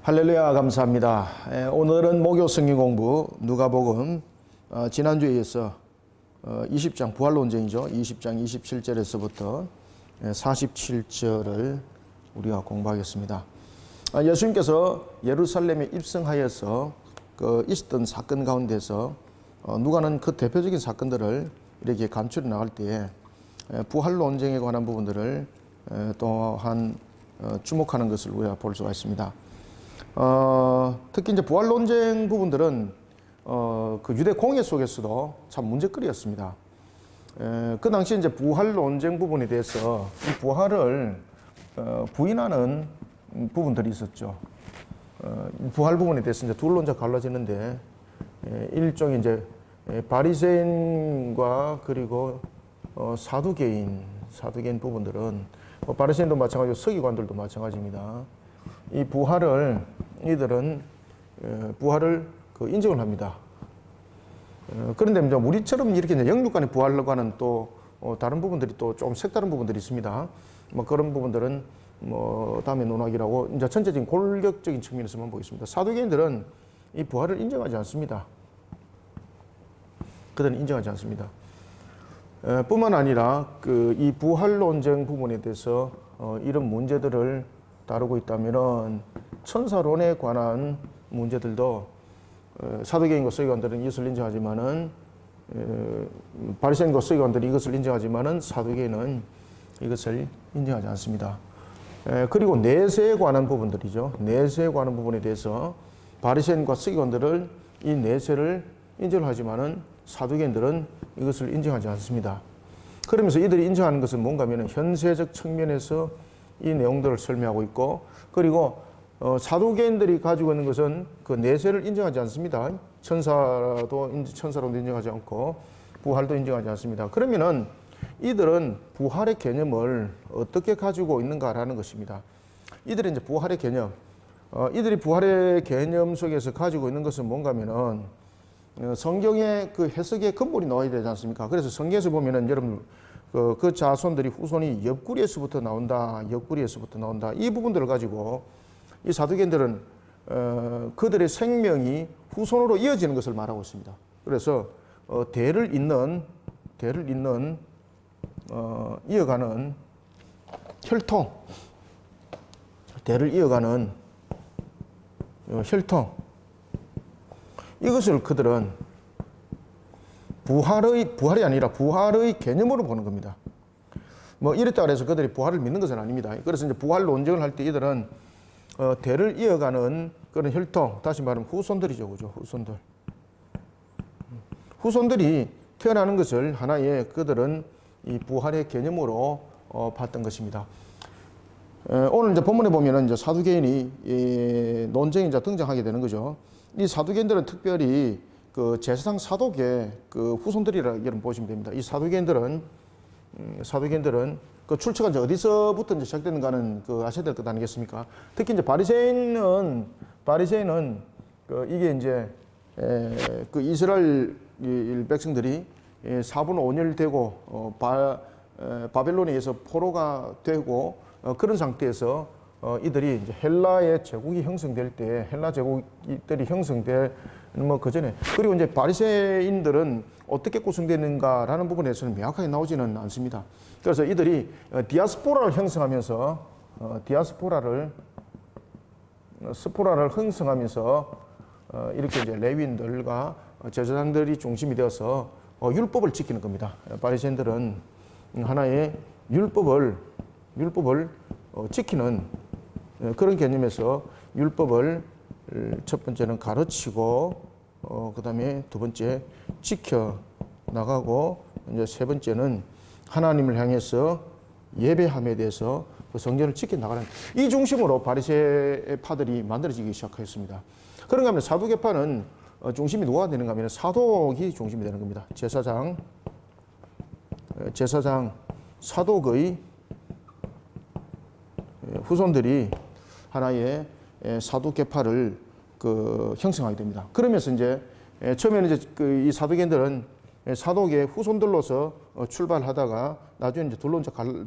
할렐루야, 감사합니다. 오늘은 목요 성경 공부 누가복음 지난주에 이어서 20장 부활 논쟁이죠. 20장 27절에서부터 47절을 우리가 공부하겠습니다. 예수님께서 예루살렘에 입성하여서 있었던 사건 가운데서 누가는 그 대표적인 사건들을 이렇게 간추려 나갈 때에 부활 논쟁에 관한 부분들을 또한 주목하는 것을 우리가 볼 수가 있습니다. 특히 이제 부활 논쟁 부분들은 그 유대 공예 속에서도 참 문제거리였습니다. 그 당시 이제 부활 논쟁 부분에 대해서 이 부활을 부인하는 부분들이 있었죠. 부활 부분에 대해서 이제 둘로 이제 갈라지는데 일종의 이제 바리새인과 그리고 사두개인 부분들은 바리새인도 마찬가지고 서기관들도 마찬가지입니다. 이 부활을 이들은 부활을 인정을 합니다. 그런데 이제 우리처럼 이렇게 이제 영육간의 부활과는 또 다른 부분들이 또 좀 색다른 부분들이 있습니다. 그런 부분들은 다음에 논하기라고 이제 전체적인 골격적인 측면에서만 보겠습니다. 사두개인들은 이 부활을 인정하지 않습니다. 그들은 인정하지 않습니다. 뿐만 아니라 이 부활 논쟁 부분에 대해서 이런 문제들을 다루고 있다면은 천사론에 관한 문제들도 사두개인과 서기관들은 이것을 인정하지만은 바리새인과 서기관들이 이것을 인정하지만은 사두개인은 이것을 인정하지 않습니다. 그리고 내세에 관한 부분들이죠. 내세에 관한 부분에 대해서 바리새인과 서기관들은 이 내세를 인정하지만은 사두개인들은 이것을 인정하지 않습니다. 그러면서 이들이 인정하는 것은 뭔가 하면은 현세적 측면에서 이 내용들을 설명하고 있고, 그리고 사두개인들이 가지고 있는 것은 그 내세를 인정하지 않습니다. 천사로도 인정하지 않고 부활도 인정하지 않습니다. 그러면은 이들은 부활의 개념을 어떻게 가지고 있는가라는 것입니다. 이들이 이제 부활의 개념, 이들이 부활의 개념 속에서 가지고 있는 것은 뭔가 하면은 성경의 그 해석의 근본이 나와야 되지 않습니까? 그래서 성경에서 보면은 여러분 그 자손들이 후손이 옆구리에서부터 나온다. 이 부분들을 가지고 이 사두개인들은 그들의 생명이 후손으로 이어지는 것을 말하고 있습니다. 그래서 대를 잇는 이어가는 혈통, 대를 이어가는 혈통, 이것을 그들은 부활이 아니라 부활의 개념으로 보는 겁니다. 이랬다 그래서 그들이 부활을 믿는 것은 아닙니다. 그래서 이제 부활 논쟁을 할 때 이들은 대를 이어가는 그런 혈통, 다시 말하면 후손들이죠, 그죠? 후손들이 태어나는 것을 하나의 그들은 이 부활의 개념으로 봤던 것입니다. 오늘 이제 본문에 보면은 이제 사두개인이 논쟁이 이제 등장하게 되는 거죠. 이 사두개인들은 특별히 그 제사장 사독의 그 후손들이라 여러분 보시면 됩니다. 이 사두개인들은 그 출처가 이제 어디서부터 이제 시작되는가는 아셔야 될 것 아니겠습니까? 특히 이제 바리새인은 이게 이제 그 이스라엘 백성들이 4분 5년 되고 바벨론에 의해서 포로가 되고 그런 상태에서 이들이 이제 헬라의 제국이 형성될 때 헬라 제국들이 형성될 그 전에, 그리고 이제 바리새인들은 어떻게 구성되는가라는 부분에서는 명확하게 나오지는 않습니다. 그래서 이들이 디아스포라를 형성하면서 스포라를 형성하면서 이렇게 이제 레위인들과 제사장들이 중심이 되어서 율법을 지키는 겁니다. 바리새인들은 하나의 율법을 지키는 그런 개념에서 율법을 첫 번째는 가르치고 그 다음에 두 번째 지켜 나가고 이제 세 번째는 하나님을 향해서 예배함에 대해서 그 성전을 지켜 나가는 이 중심으로 바리새파들이 만들어지기 시작했습니다. 그런가 하면 사두개파는 중심이 누가 되는가 하면 사독이 중심이 되는 겁니다. 제사장 사독의 후손들이 하나의 사두개파를 형성하게 됩니다. 그러면서 이제 처음에는 이제 이 사두개인들은 사독의 후손들로서 출발하다가 나중에 이제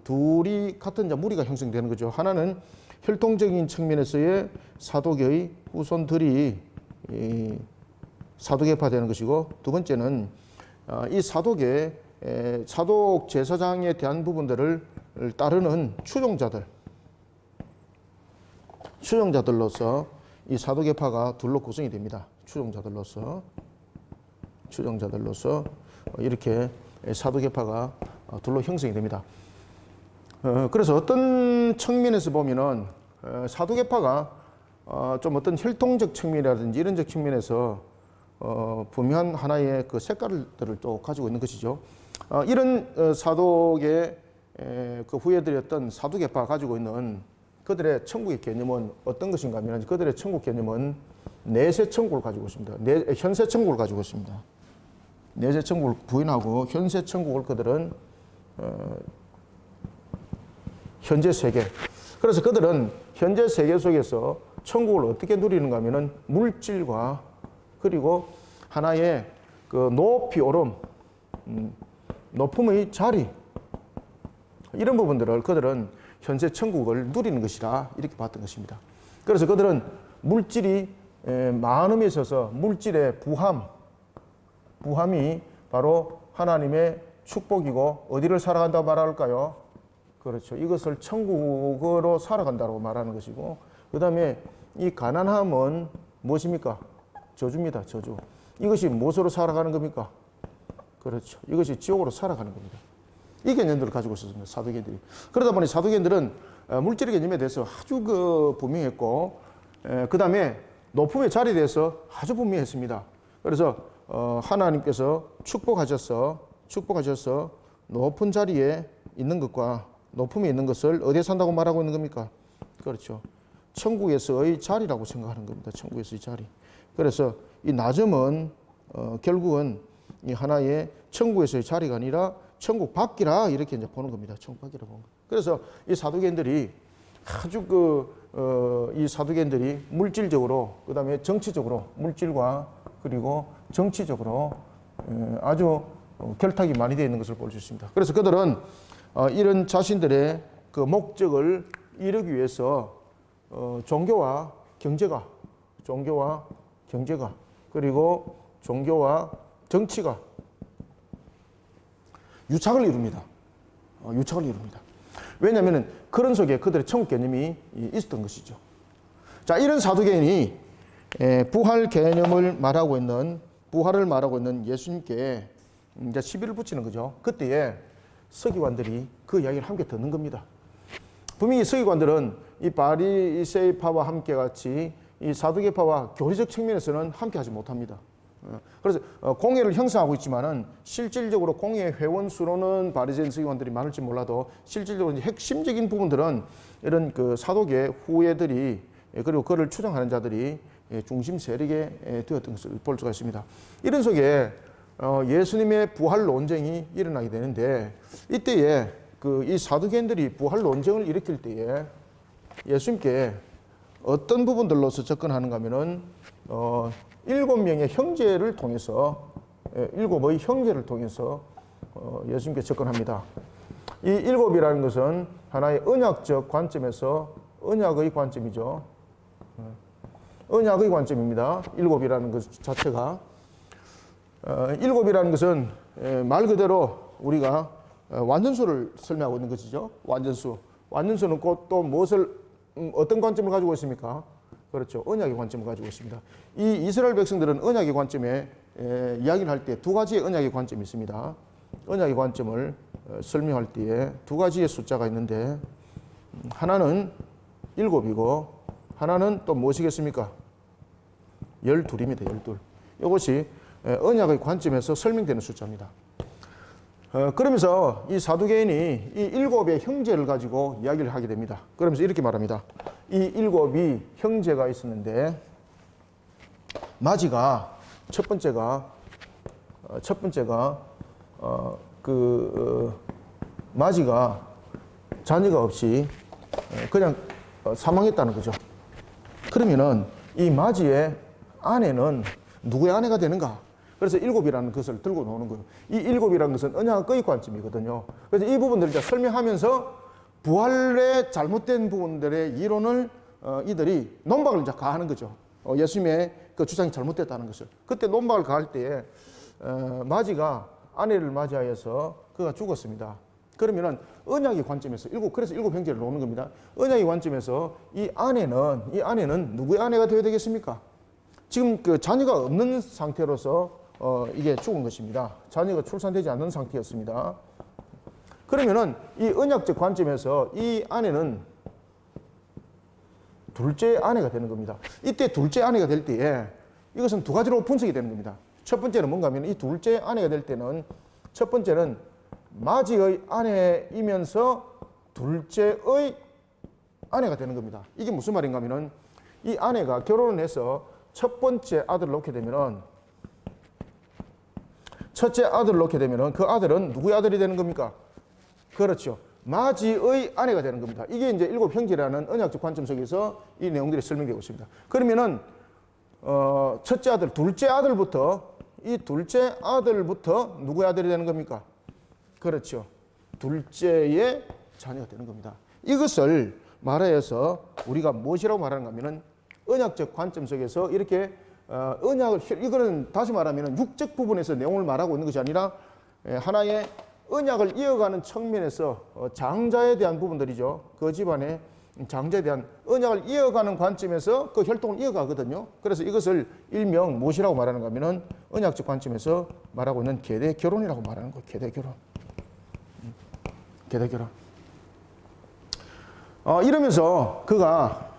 둘이 같은 무리가 형성되는 거죠. 하나는 혈통적인 측면에서의 사독의 후손들이 사독계파 되는 것이고, 두 번째는 이 사독 제사장에 대한 부분들을 따르는 추종자들로서 이 사독계파가 둘로 구성이 됩니다. 추종자들로서 이렇게 사독계파가 둘로 형성이 됩니다. 그래서 어떤 측면에서 보면은 사독계파가 좀 어떤 혈통적 측면이라든지 이런적 측면에서 분명한 하나의 그 색깔들을 또 가지고 있는 것이죠. 이런 사독의 그 후예들이었던 사두개파가 가지고 있는 그들의 천국의 개념은 어떤 것인가 하면 그들의 천국 개념은 내세 천국을 가지고 있습니다. 현세 천국을 가지고 있습니다. 내세 천국을 부인하고 현세 천국을 그들은 현재 세계. 그래서 그들은 현재 세계 속에서 천국을 어떻게 누리는가 하면은 물질과 그리고 하나의 그 높이 오름, 높음의 자리, 이런 부분들을 그들은 현재 천국을 누리는 것이라 이렇게 봤던 것입니다. 그래서 그들은 물질이 많음에 있어서 물질의 부함이 바로 하나님의 축복이고 어디를 살아간다고 말할까요? 그렇죠. 이것을 천국으로 살아간다고 말하는 것이고, 그 다음에 이 가난함은 무엇입니까? 저주입니다. 저주. 이것이 무엇으로 살아가는 겁니까? 그렇죠. 이것이 지옥으로 살아가는 겁니다. 이 개념들을 가지고 있었습니다. 사두개인들이. 그러다 보니 사두개인들은 물질의 개념에 대해서 아주 분명했고, 그 다음에 높음의 자리에 대해서 아주 분명했습니다. 그래서 하나님께서 축복하셔서 높은 자리에 있는 것과 높음에 있는 것을 어디에 산다고 말하고 있는 겁니까? 그렇죠. 천국에서의 자리라고 생각하는 겁니다. 천국에서의 자리. 그래서 이 낮음은 결국은 이 하나의 천국에서의 자리가 아니라 천국 밖이라 이렇게 이제 보는 겁니다. 천국 밖이라 보는 거. 그래서 이 사두개인들이 아주 이 사두개인들이 물질적으로, 그 다음에 정치적으로, 물질과 그리고 정치적으로 아주 결탁이 많이 되어 있는 것을 볼 수 있습니다. 그래서 그들은 이런 자신들의 그 목적을 이루기 위해서 종교와 경제가 그리고 종교와 정치가 유착을 이룹니다. 왜냐하면 그런 속에 그들의 천국 개념이 있었던 것이죠. 자, 이런 사두개인이 부활 개념을 말하고 있는, 부활을 말하고 있는 예수님께 이제 시비를 붙이는 거죠. 그때에 서기관들이 그 이야기를 함께 듣는 겁니다. 분명히 서기관들은 이 바리새파와 함께 같이 이 사두개파와 교리적 측면에서는 함께 하지 못합니다. 그래서 공회를 형성하고 있지만은 실질적으로 공회 회원 수로는 바리새인 서기관들이 많을지 몰라도 실질적으로 이제 핵심적인 부분들은 이런 그 사도계 후예들이, 그리고 그를 추종하는 자들이 중심 세력에 되었던 것을 볼 수가 있습니다. 이런 속에 예수님의 부활 논쟁이 일어나게 되는데, 이때에 이 사두개인들이 부활 논쟁을 일으킬 때에 예수님께 어떤 부분들로서 접근하는가 하면은 7명의 형제를 통해서, 7의 형제를 통해서 예수님께 접근합니다. 이 7이라는 것은 하나의 언약적 관점에서 언약의 관점이죠. 언약의 관점입니다. 7이라는 것 자체가. 7이라는 것은 말 그대로 우리가 완전수를 설명하고 있는 것이죠. 완전수. 완전수는 곧 또 무엇을, 어떤 관점을 가지고 있습니까? 그렇죠. 언약의 관점을 가지고 있습니다. 이 이스라엘 백성들은 언약의 관점에 이야기를 할 때 두 가지의 언약의 관점이 있습니다. 언약의 관점을 설명할 때에 두 가지의 숫자가 있는데, 하나는 7이고 하나는 또 무엇이겠습니까? 12입니다. 12. 이것이 언약의 관점에서 설명되는 숫자입니다. 그러면서 이 사두개인이 이 7의 형제를 가지고 이야기를 하게 됩니다. 그러면서 이렇게 말합니다. 이 7이 형제가 있었는데, 마지가, 첫 번째가 마지가 자녀가 없이 그냥 사망했다는 거죠. 그러면은 이 마지의 아내는 누구의 아내가 되는가? 그래서 일곱이라는 것을 들고 노는 거예요. 이 일곱이라는 것은 언약의 관점이거든요. 그래서 이 부분들을 이제 설명하면서 부활의 잘못된 부분들의 이론을 이들이 논박을 이제 가하는 거죠. 예수님의 그 주장이 잘못됐다는 것을. 그때 논박을 가할 때에 마지가 아내를 맞이하여서 그가 죽었습니다. 그러면은 언약의 관점에서 그래서 일곱 형제를 놓는 겁니다. 언약의 관점에서 이 아내는 누구의 아내가 되어야 되겠습니까? 지금 그 자녀가 없는 상태로서 이게 죽은 것입니다. 자녀가 출산되지 않는 상태였습니다. 그러면은 이 언약적 관점에서 이 아내는 둘째 아내가 되는 겁니다. 이때 둘째 아내가 될 때에 이것은 두 가지로 분석이 되는 겁니다. 첫 번째는 뭔가 하면 이 둘째 아내가 될 때는 첫 번째는 마지의 아내이면서 둘째의 아내가 되는 겁니다. 이게 무슨 말인가 하면은 이 아내가 결혼을 해서 첫 번째 아들을 놓게 되면은 첫째 아들을 놓게 되면은 그 아들은 누구의 아들이 되는 겁니까? 그렇죠. 마지의 아내가 되는 겁니다. 이게 이제 일곱 형제라는 언약적 관점 속에서 이 내용들이 설명되고 있습니다. 그러면은 첫째 아들, 둘째 아들부터 이 둘째 아들부터 누구의 아들이 되는 겁니까? 그렇죠. 둘째의 자녀가 되는 겁니다. 이것을 말하여서 우리가 무엇이라고 말하는가 하면은 언약적 관점 속에서 이렇게 언약을 이거는 다시 말하면 육적 부분에서 내용을 말하고 있는 것이 아니라 하나의 언약을 이어가는 측면에서 장자에 대한 부분들이죠. 그 집안의 장자에 대한 언약을 이어가는 관점에서 그 혈통을 이어가거든요. 그래서 이것을 일명 무엇이라고 말하는가 하면은 언약적 관점에서 말하고 있는 계대 결혼이라고 말하는 거예요. 계대 결혼. 계대 결혼. 이러면서 그가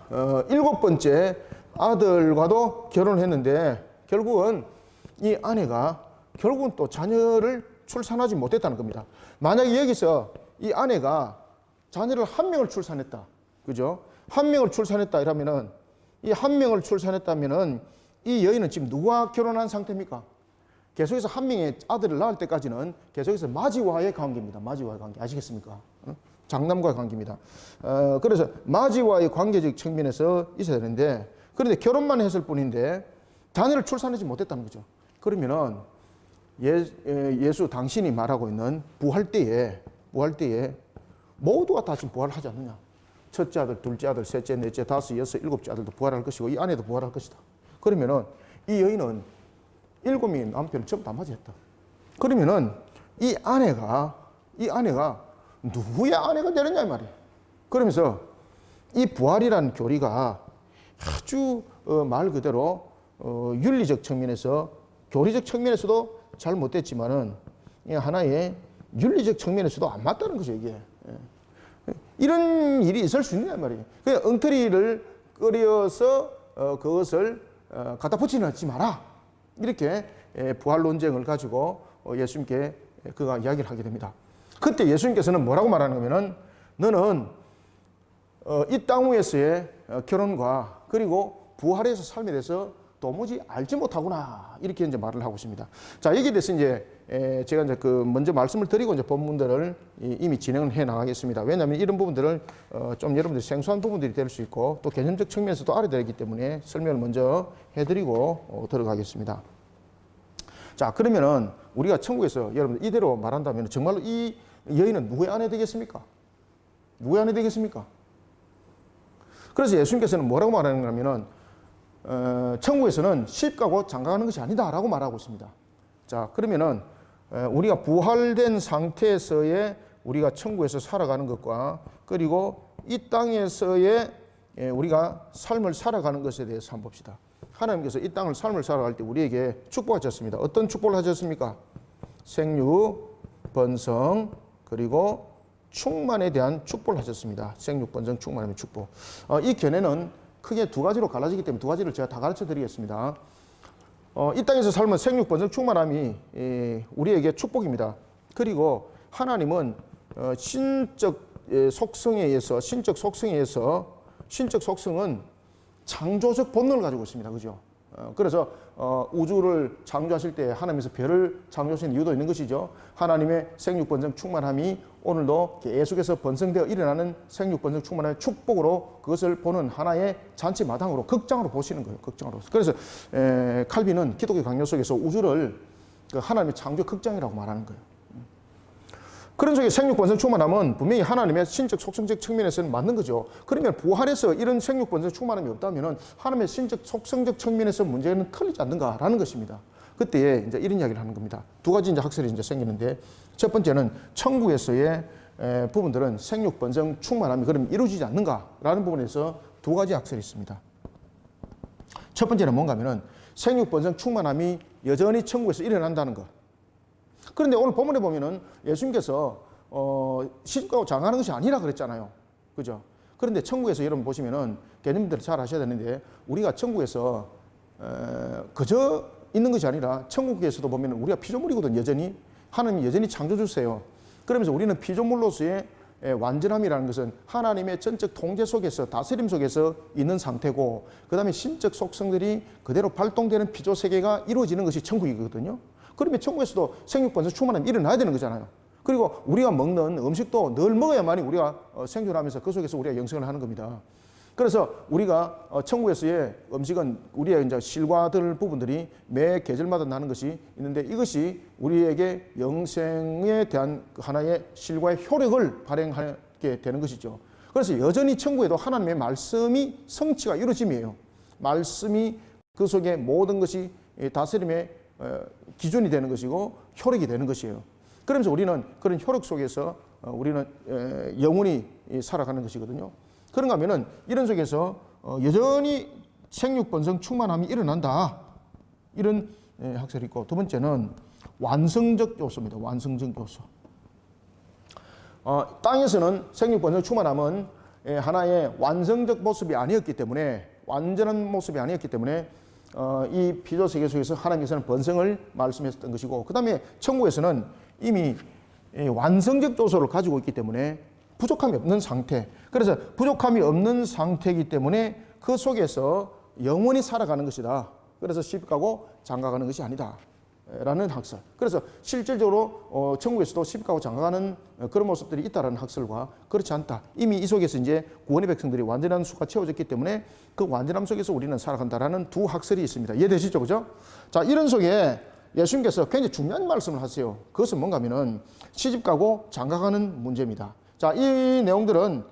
일곱 번째 아들과도 결혼을 했는데 결국은 이 아내가 결국은 또 자녀를 출산하지 못했다는 겁니다. 만약에 여기서 이 아내가 자녀를 한 명을 출산했다. 그죠? 한 명을 출산했다 이러면은 이 한 명을 출산했다면은 이 여인은 지금 누구와 결혼한 상태입니까? 계속해서 한 명의 아들을 낳을 때까지는 계속해서 마지와의 관계입니다. 마지와의 관계. 아시겠습니까? 장남과의 관계입니다. 그래서 마지와의 관계적 측면에서 있어야 되는데 그런데 결혼만 했을 뿐인데 자녀를 출산하지 못했다는 거죠. 그러면은 예수 당신이 말하고 있는 부활 때에 모두가 다 지금 부활하지 않느냐. 첫째 아들, 둘째 아들, 셋째, 넷째, 다섯, 여섯, 일곱째 아들도 부활할 것이고 이 아내도 부활할 것이다. 그러면은 이 여인은 일곱 명의 남편을 전부 다 맞이했다. 그러면은 이 아내가 누구의 아내가 되느냐 이 말이에요. 그러면서 이 부활이라는 교리가 아주 말 그대로 윤리적 측면에서 교리적 측면에서도 잘 못됐지만은 하나의 윤리적 측면에서도 안 맞다는 거죠 이게. 이런 일이 있을 수 있느냐 말이에요. 그냥 엉터리를 끓여서 그것을 갖다 붙이지 마라. 이렇게 부활 논쟁을 가지고 예수님께 그가 이야기를 하게 됩니다. 그때 예수님께서는 뭐라고 말하는 거면은 너는 이 땅 위에서의 결혼과 그리고 부활에서 삶에 대해서 도무지 알지 못하구나. 이렇게 이제 말을 하고 있습니다. 자, 여기에 대해서 이제 제가 이제 먼저 말씀을 드리고 이제 본문들을 이미 진행을 해 나가겠습니다. 왜냐하면 이런 부분들을 좀 여러분들 생소한 부분들이 될 수 있고 또 개념적 측면에서도 알아야 되기 때문에 설명을 먼저 해드리고 들어가겠습니다. 자, 그러면은 우리가 천국에서 여러분들 이대로 말한다면 정말로 이 여인은 누구의 아내 되겠습니까? 누구의 아내 되겠습니까? 그래서 예수님께서는 뭐라고 말하는가 하면은 천국에서는 시집가고 장가가는 것이 아니다라고 말하고 있습니다. 자, 그러면은 우리가 부활된 상태에서의 우리가 천국에서 살아가는 것과 그리고 이 땅에서의 우리가 삶을 살아가는 것에 대해서 한번 봅시다. 하나님께서 이 땅을 삶을 살아갈 때 우리에게 축복하셨습니다. 어떤 축복을 하셨습니까? 생육, 번성, 그리고 충만에 대한 축복을 하셨습니다. 생육, 번성, 충만의 축복. 이 견해는 크게 두 가지로 갈라지기 때문에 두 가지를 제가 다 가르쳐 드리겠습니다. 이 땅에서 삶은 생육, 번성, 충만함이 우리에게 축복입니다. 그리고 하나님은 신적 속성에 의해서 신적 속성은 창조적 본능을 가지고 있습니다. 그죠? 그래서 우주를 창조하실 때 하나님께서 별을 창조하신 이유도 있는 것이죠. 하나님의 생육, 번성, 충만함이 오늘도 계속해서 번성되어 일어나는 생육, 번성, 충만함의 축복으로 그것을 보는 하나의 잔치 마당으로 극장으로 보시는 거예요. 극장으로. 그래서 칼빈은 기독교 강요 속에서 우주를 그 하나님의 창조 극장이라고 말하는 거예요. 그런 속에 생육 본성 충만함은 분명히 하나님의 신적 속성적 측면에서는 맞는 거죠. 그러면 부활에서 이런 생육 본성 충만함이 없다면 하나님의 신적 속성적 측면에서 문제는 틀리지 않는가라는 것입니다. 그때 이제 이런 이야기를 하는 겁니다. 두 가지 이제 학설이 이제 생기는데, 첫 번째는 천국에서의 부분들은 생육 본성 충만함이 그럼 이루어지지 않는가라는 부분에서 두 가지 학설이 있습니다. 첫 번째는 뭔가 하면은 생육 본성 충만함이 여전히 천국에서 일어난다는 것. 그런데 오늘 본문에 보면은 예수님께서 시집가고 장가하는 것이 아니라 그랬잖아요. 그죠? 그런데 천국에서 여러분 보시면은 개념들을 잘 아셔야 되는데, 우리가 천국에서 그저 있는 것이 아니라 천국에서도 보면은 우리가 피조물이거든. 여전히 하나님이 여전히 창조주세요. 그러면서 우리는 피조물로서의 완전함이라는 것은 하나님의 전적 통제 속에서, 다스림 속에서 있는 상태고, 그 다음에 신적 속성들이 그대로 발동되는 피조 세계가 이루어지는 것이 천국이거든요. 그러면 천국에서도 생육 본성 충만함이 일어나야 되는 거잖아요. 그리고 우리가 먹는 음식도 늘 먹어야만이 우리가 생존하면서 그 속에서 우리가 영생을 하는 겁니다. 그래서 우리가 천국에서의 음식은 우리의 이제 실과들 부분들이 매 계절마다 나는 것이 있는데, 이것이 우리에게 영생에 대한 하나의 실과의 효력을 발행하게 되는 것이죠. 그래서 여전히 천국에도 하나님의 말씀이 성취가 이루어짐이에요. 말씀이 그 속에 모든 것이 다스림의 기준이 되는 것이고 효력이 되는 것이에요. 그러면서 우리는 그런 효력 속에서 우리는 영원히 살아가는 것이거든요. 그런가 하면은 이런 속에서 여전히 생육 본성 충만함이 일어난다. 이런 학설이 있고, 두 번째는 완성적 요소입니다. 완성적 요소. 땅에서는 생육 본성 충만함은 하나의 완성적 모습이 아니었기 때문에, 완전한 모습이 아니었기 때문에 이 피조 세계 속에서 하나님께서는 번성을 말씀했던 것이고, 그 다음에 천국에서는 이미 완성적 요소를 가지고 있기 때문에 부족함이 없는 상태. 그래서 부족함이 없는 상태이기 때문에 그 속에서 영원히 살아가는 것이다. 그래서 시집가고 장가가는 것이 아니다. 라는 학설. 그래서 실질적으로 천국에서도 시집가고 장가가는 그런 모습들이 있다라는 학설과 그렇지 않다. 이미 이 속에서 이제 구원의 백성들이 완전한 수가 채워졌기 때문에 그 완전함 속에서 우리는 살아간다라는 두 학설이 있습니다. 이해되시죠? 그죠? 자, 이런 속에 예수님께서 굉장히 중요한 말씀을 하세요. 그것은 뭔가 하면은 시집가고 장가가는 문제입니다. 자, 이 내용들은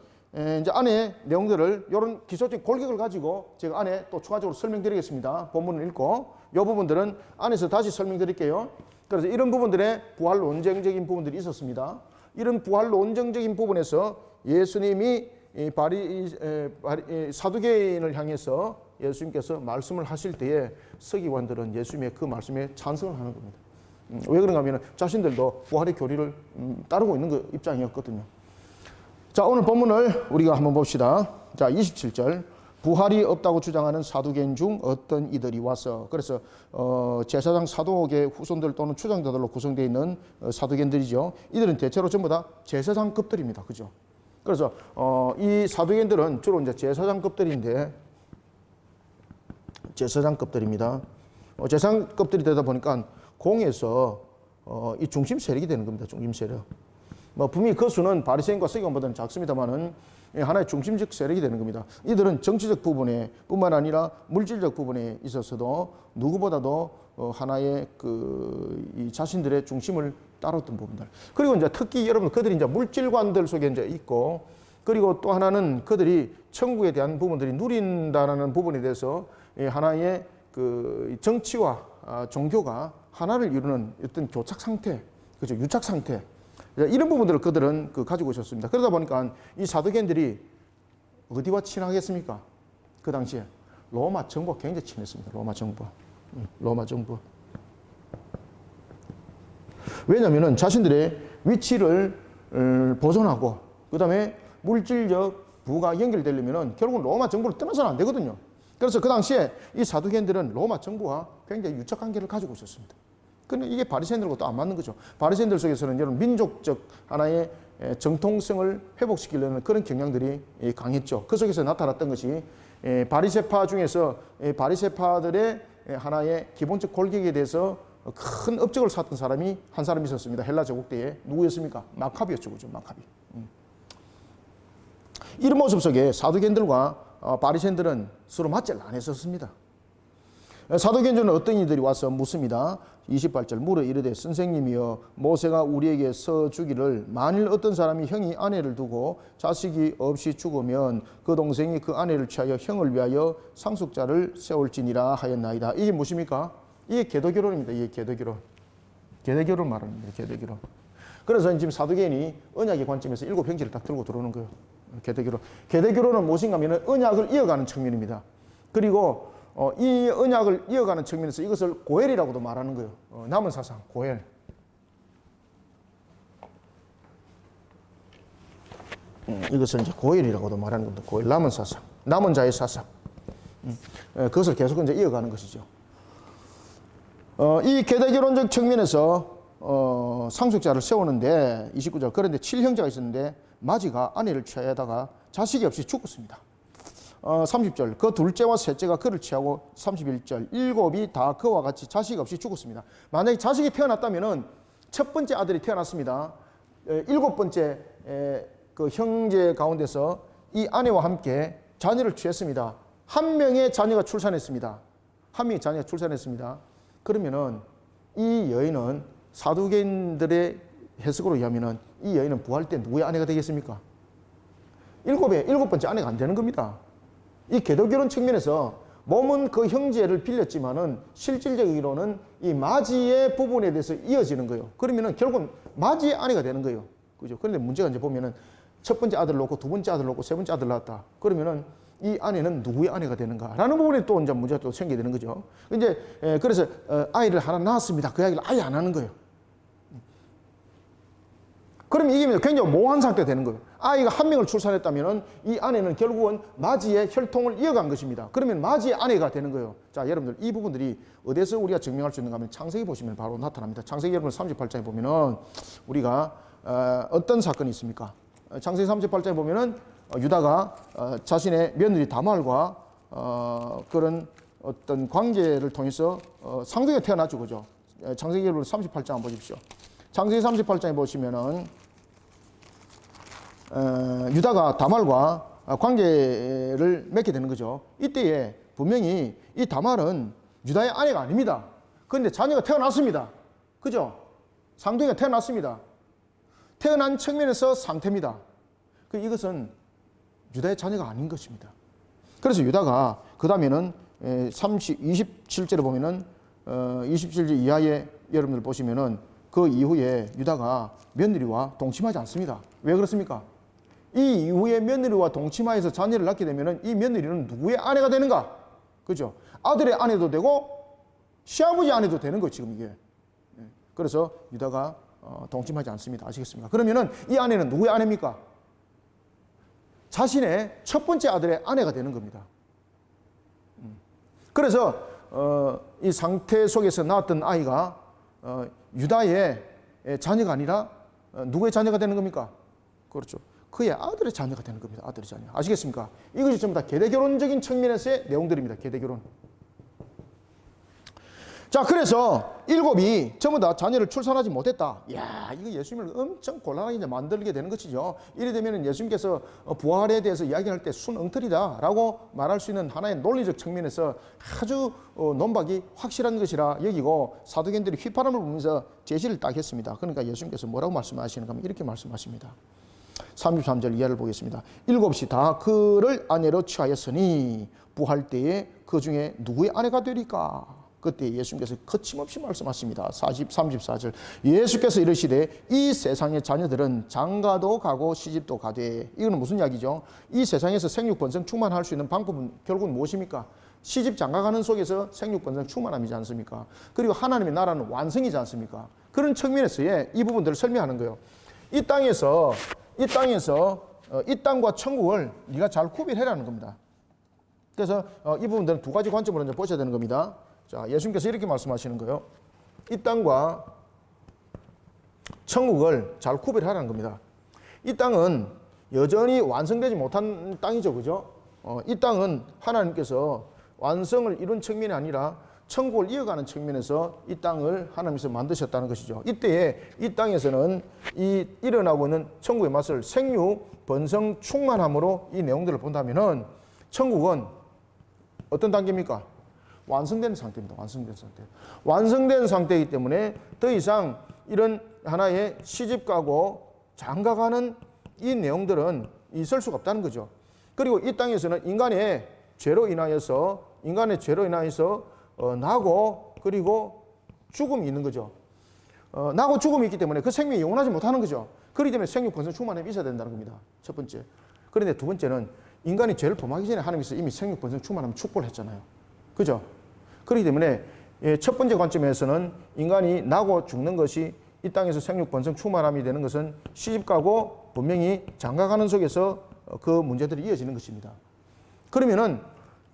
이제 안에 내용들을 이런 기초적인 골격을 가지고 제가 안에 또 추가적으로 설명드리겠습니다. 본문을 읽고 이 부분들은 안에서 다시 설명드릴게요. 그래서 이런 부분들의 부활 논쟁적인 부분들이 있었습니다. 이런 부활 논쟁적인 부분에서 예수님이 사두개인을 향해서 예수님께서 말씀을 하실 때에 서기관들은 예수님의 그 말씀에 찬성을 하는 겁니다. 왜 그런가 하면 자신들도 부활의 교리를 따르고 있는 그 입장이었거든요. 자, 오늘 본문을 우리가 한번 봅시다. 자, 27절. 부활이 없다고 주장하는 사두개인 중 어떤 이들이 와서, 그래서 제사장 사도의 후손들 또는 추장자들로 구성되어 있는 사두개인들이죠. 이들은 대체로 전부 다 제사장급들입니다. 그죠? 그래서 이 사두개인들은 주로 이제 제사장급들인데, 제사장급들입니다. 제사장급들이 되다 보니까 공에서 이 중심 세력이 되는 겁니다. 중심 세력. 분명히 그 수는 바리새인과 서기관보다는 작습니다만은 하나의 중심적 세력이 되는 겁니다. 이들은 정치적 부분에 뿐만 아니라 물질적 부분에 있어서도 누구보다도 하나의 이 자신들의 중심을 따랐던 부분들. 그리고 이제 특히 여러분 그들이 이제 물질관들 속에 이제 있고, 그리고 또 하나는 그들이 천국에 대한 부분들이 누린다라는 부분에 대해서 하나의 그 정치와 종교가 하나를 이루는 어떤 교착 상태, 그죠? 유착 상태. 이런 부분들을 그들은 가지고 있었습니다. 그러다 보니까 이 사두개인들이 어디와 친하겠습니까? 그 당시에 로마 정부와 굉장히 친했습니다. 로마 정부. 왜냐하면 자신들의 위치를 보존하고, 그 다음에 물질적 부가 연결되려면 결국은 로마 정부를 떠나서는 안 되거든요. 그래서 그 당시에 이 사두개인들은 로마 정부와 굉장히 유착 관계를 가지고 있었습니다. 근데 이게 바리새인들과 또 안 맞는 거죠. 바리새인들 속에서는 이런 민족적 하나의 정통성을 회복시키려는 그런 경향들이 강했죠. 그 속에서 나타났던 것이 바리새파 중에서 바리새파들의 하나의 기본적 골격에 대해서 큰 업적을 쌓았던 사람이 한 사람이 있었습니다. 헬라 제국 때에. 누구였습니까? 마카비였죠. 그죠? 마카비. 이런 모습 속에 사두개인들과 바리새인들은 서로 맞질 않았었습니다. 사도행전은 어떤 이들이 와서 묻습니다. 28절 물어 이르되 선생님이여 모세가 우리에게 서주기를 만일 어떤 사람이 형이 아내를 두고 자식이 없이 죽으면 그 동생이 그 아내를 취하여 형을 위하여 상속자를 세울지니라 하였나이다. 이게 무엇입니까? 이게 계도결혼입니다. 이게 계도결혼. 계도결혼 말합니다. 계도결혼. 그래서 지금 사도계인이 언약의 관점에서 7형제를 딱 들고 들어오는 거예요. 계도결혼. 계도결혼은 무엇인가 하면 언약을 이어가는 측면입니다. 그리고 이 언약을 이어가는 측면에서 이것을 고엘이라고도 말하는 거예요. 남은 사상, 고엘. 이것을 이제 고엘이라고도 말하는 겁니다. 고엘, 남은 사상, 남은 자의 사상. 그것을 계속 이제 이어가는 것이죠. 이 계대결혼적 측면에서 상속자를 세우는데 29절 그런데 7형제가 있었는데 마지가 아내를 취하다가 자식이 없이 죽었습니다. 30절 그 둘째와 셋째가 그를 취하고 31절 일곱이 다 그와 같이 자식 없이 죽었습니다. 만약에 자식이 태어났다면은 첫 번째 아들이 태어났습니다. 일곱 번째 그 형제 가운데서 이 아내와 함께 자녀를 취했습니다. 한 명의 자녀가 출산했습니다. 한 명의 자녀가 출산했습니다. 그러면은 이 여인은 사두개인들의 해석으로 의하면은 이 여인은 부활 때 누구의 아내가 되겠습니까? 일곱 번째 아내가 안 되는 겁니다. 이 계도결혼 측면에서 몸은 그 형제를 빌렸지만은 실질적으로는 이 마지의 부분에 대해서 이어지는 거예요. 그러면은 결국은 마지의 아내가 되는 거예요. 그죠? 그런데 문제가 이제 보면은 첫 번째 아들 놓고 두 번째 아들 놓고 세 번째 아들 낳았다. 그러면은 이 아내는 누구의 아내가 되는가라는 부분에 또 이제 문제가 또 생기게 되는 거죠. 이제 그래서 아이를 하나 낳았습니다. 그 이야기를 아예 안 하는 거예요. 그러면 이게 굉장히 모호한 상태가 되는 거예요. 아이가 한 명을 출산했다면 이 아내는 결국은 마지의 혈통을 이어간 것입니다. 그러면 마지의 아내가 되는 거예요. 자, 여러분들 이 부분들이 어디서 우리가 증명할 수 있는가 하면 창세기 보시면 바로 나타납니다. 창세기 여러분 38장에 보면은 우리가 어떤 사건이 있습니까? 창세기 38장에 보면은 유다가 자신의 며느리 다말과 그런 어떤 관계를 통해서 상속이 태어났죠. 그죠? 창세기 여러분 38장 한번 보십시오. 창세기 38장에 보시면은 유다가 다말과 관계를 맺게 되는 거죠. 이때에 분명히 이 다말은 유다의 아내가 아닙니다. 그런데 자녀가 태어났습니다. 그죠? 상둥이가 태어났습니다. 태어난 측면에서 상태입니다. 이것은 유다의 자녀가 아닌 것입니다. 그래서 유다가 그 다음에는 27절에 보면은 27절 이하에 여러분들 보시면은 그 이후에 유다가 며느리와 동침하지 않습니다. 왜 그렇습니까? 이 이후에 며느리와 동침하여서 자녀를 낳게 되면은 이 며느리는 누구의 아내가 되는가? 그죠? 아들의 아내도 되고 시아버지 아내도 되는 거예요, 지금 이게. 그래서 유다가 동침하지 않습니다. 아시겠습니까? 그러면은 이 아내는 누구의 아내입니까? 자신의 첫 번째 아들의 아내가 되는 겁니다. 그래서 이 상태 속에서 낳았던 아이가 유다의 자녀가 아니라 누구의 자녀가 되는 겁니까? 그렇죠. 그의 아들의 자녀가 되는 겁니다. 아들의 자녀. 아시겠습니까? 이것이 전부 다 계대결혼적인 측면에서의 내용들입니다. 계대결혼. 자, 그래서 일곱이 전부 다 자녀를 출산하지 못했다. 이야, 이거 예수님을 엄청 곤란하게 만들게 되는 것이죠. 이래 되면 예수님께서 부활에 대해서 이야기할 때 순응틀이다 라고 말할 수 있는 하나의 논리적 측면에서 아주 논박이 확실한 것이라 여기고 사두개인들이 휘파람을 불면서 제시를 딱 했습니다. 그러니까 예수님께서 뭐라고 말씀하시는가 하면 이렇게 말씀하십니다. 33절 이하를 보겠습니다. 일곱이 다 그를 아내로 취하였으니 부활 때에 그 중에 누구의 아내가 되리까? 그때 예수님께서 거침없이 말씀하십니다. 34절 예수께서 이르시되 이 세상의 자녀들은 장가도 가고 시집도 가되. 이거는 무슨 이야기죠? 이 세상에서 생육번성 충만할 수 있는 방법은 결국은 무엇입니까? 시집 장가가는 속에서 생육번성 충만함이지 않습니까? 그리고 하나님의 나라는 완성이지 않습니까? 그런 측면에서의 이 부분들을 설명하는 거예요. 이 땅과 천국을 네가 잘 구별해라는 겁니다. 그래서 이 부분들은 두 가지 관점으로 이제 보셔야 되는 겁니다. 자, 예수님께서 이렇게 말씀하시는 거예요. 이 땅과 천국을 잘 구별하라는 겁니다. 이 땅은 여전히 완성되지 못한 땅이죠. 그죠? 이 땅은 하나님께서 완성을 이룬 측면이 아니라 천국을 이어가는 측면에서 이 땅을 하나님께서 만드셨다는 것이죠. 이때에 이 땅에서는 이 일어나고 있는 천국의 맛을 생육, 번성, 충만함으로 이 내용들을 본다면은 천국은 어떤 단계입니까? 완성된 상태입니다. 완성된 상태. 완성된 상태이기 때문에 더 이상 이런 하나의 시집가고 장가가는 이 내용들은 있을 수가 없다는 거죠. 그리고 이 땅에서는 인간의 죄로 인하여서 나고 그리고 죽음이 있는 거죠. 나고 죽음이 있기 때문에 그 생명이 영원하지 못하는 거죠. 그렇기 때문에 생육 번성 충만함이 있어야 된다는 겁니다. 첫 번째. 그런데 두 번째는 인간이 죄를 범하기 전에 하나님께서 이미 생육 번성 충만함 축복을 했잖아요. 그죠? 그렇기 때문에 첫 번째 관점에서는 인간이 나고 죽는 것이 이 땅에서 생육 번성 충만함이 되는 것은 시집가고 분명히 장가가는 속에서 그 문제들이 이어지는 것입니다. 그러면은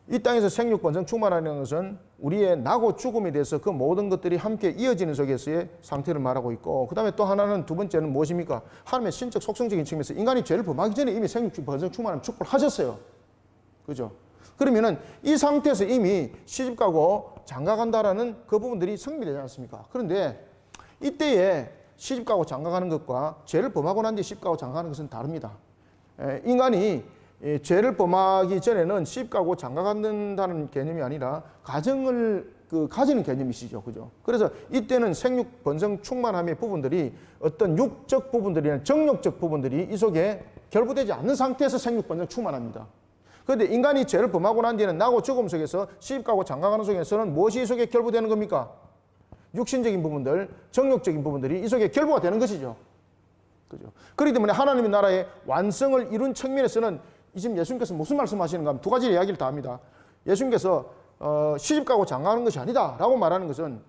이 땅에서 생육 번성 충만하는 것은 우리의 나고 죽음에 대해서 그 모든 것들이 함께 이어지는 속에서의 상태를 말하고 있고, 그 다음에 또 하나는 두 번째는 무엇입니까? 하나님의 신적 속성적인 측면에서 인간이 죄를 범하기 전에 이미 생육 번성 충만함 축복을 하셨어요. 그죠? 그러면은 이 상태에서 이미 시집가고 장가간다라는 그 부분들이 성립되지 않습니까? 그런데 이때에 시집가고 장가가는 것과 죄를 범하고 난 뒤에 시집가고 장가가는 것은 다릅니다. 인간이 죄를 범하기 전에는 시집가고 장가간다는 개념이 아니라 가정을 가지는 개념이시죠. 그죠? 그래서 이때는 생육 번성 충만함의 부분들이 어떤 육적 부분들이나 정욕적 부분들이 이 속에 결부되지 않는 상태에서 생육 번성 충만합니다. 그런데 인간이 죄를 범하고 난 뒤에는 나고 죽음 속에서 시집가고 장가가는 속에서는 무엇이 이 속에 결부되는 겁니까? 육신적인 부분들, 정욕적인 부분들이 이 속에 결부가 되는 것이죠. 그죠? 그렇기 때문에 하나님의 나라의 완성을 이룬 측면에서는 지금 예수님께서 무슨 말씀하시는가 하면 두 가지 이야기를 다 합니다. 예수님께서 시집가고 장가가는 것이 아니다 라고 말하는 것은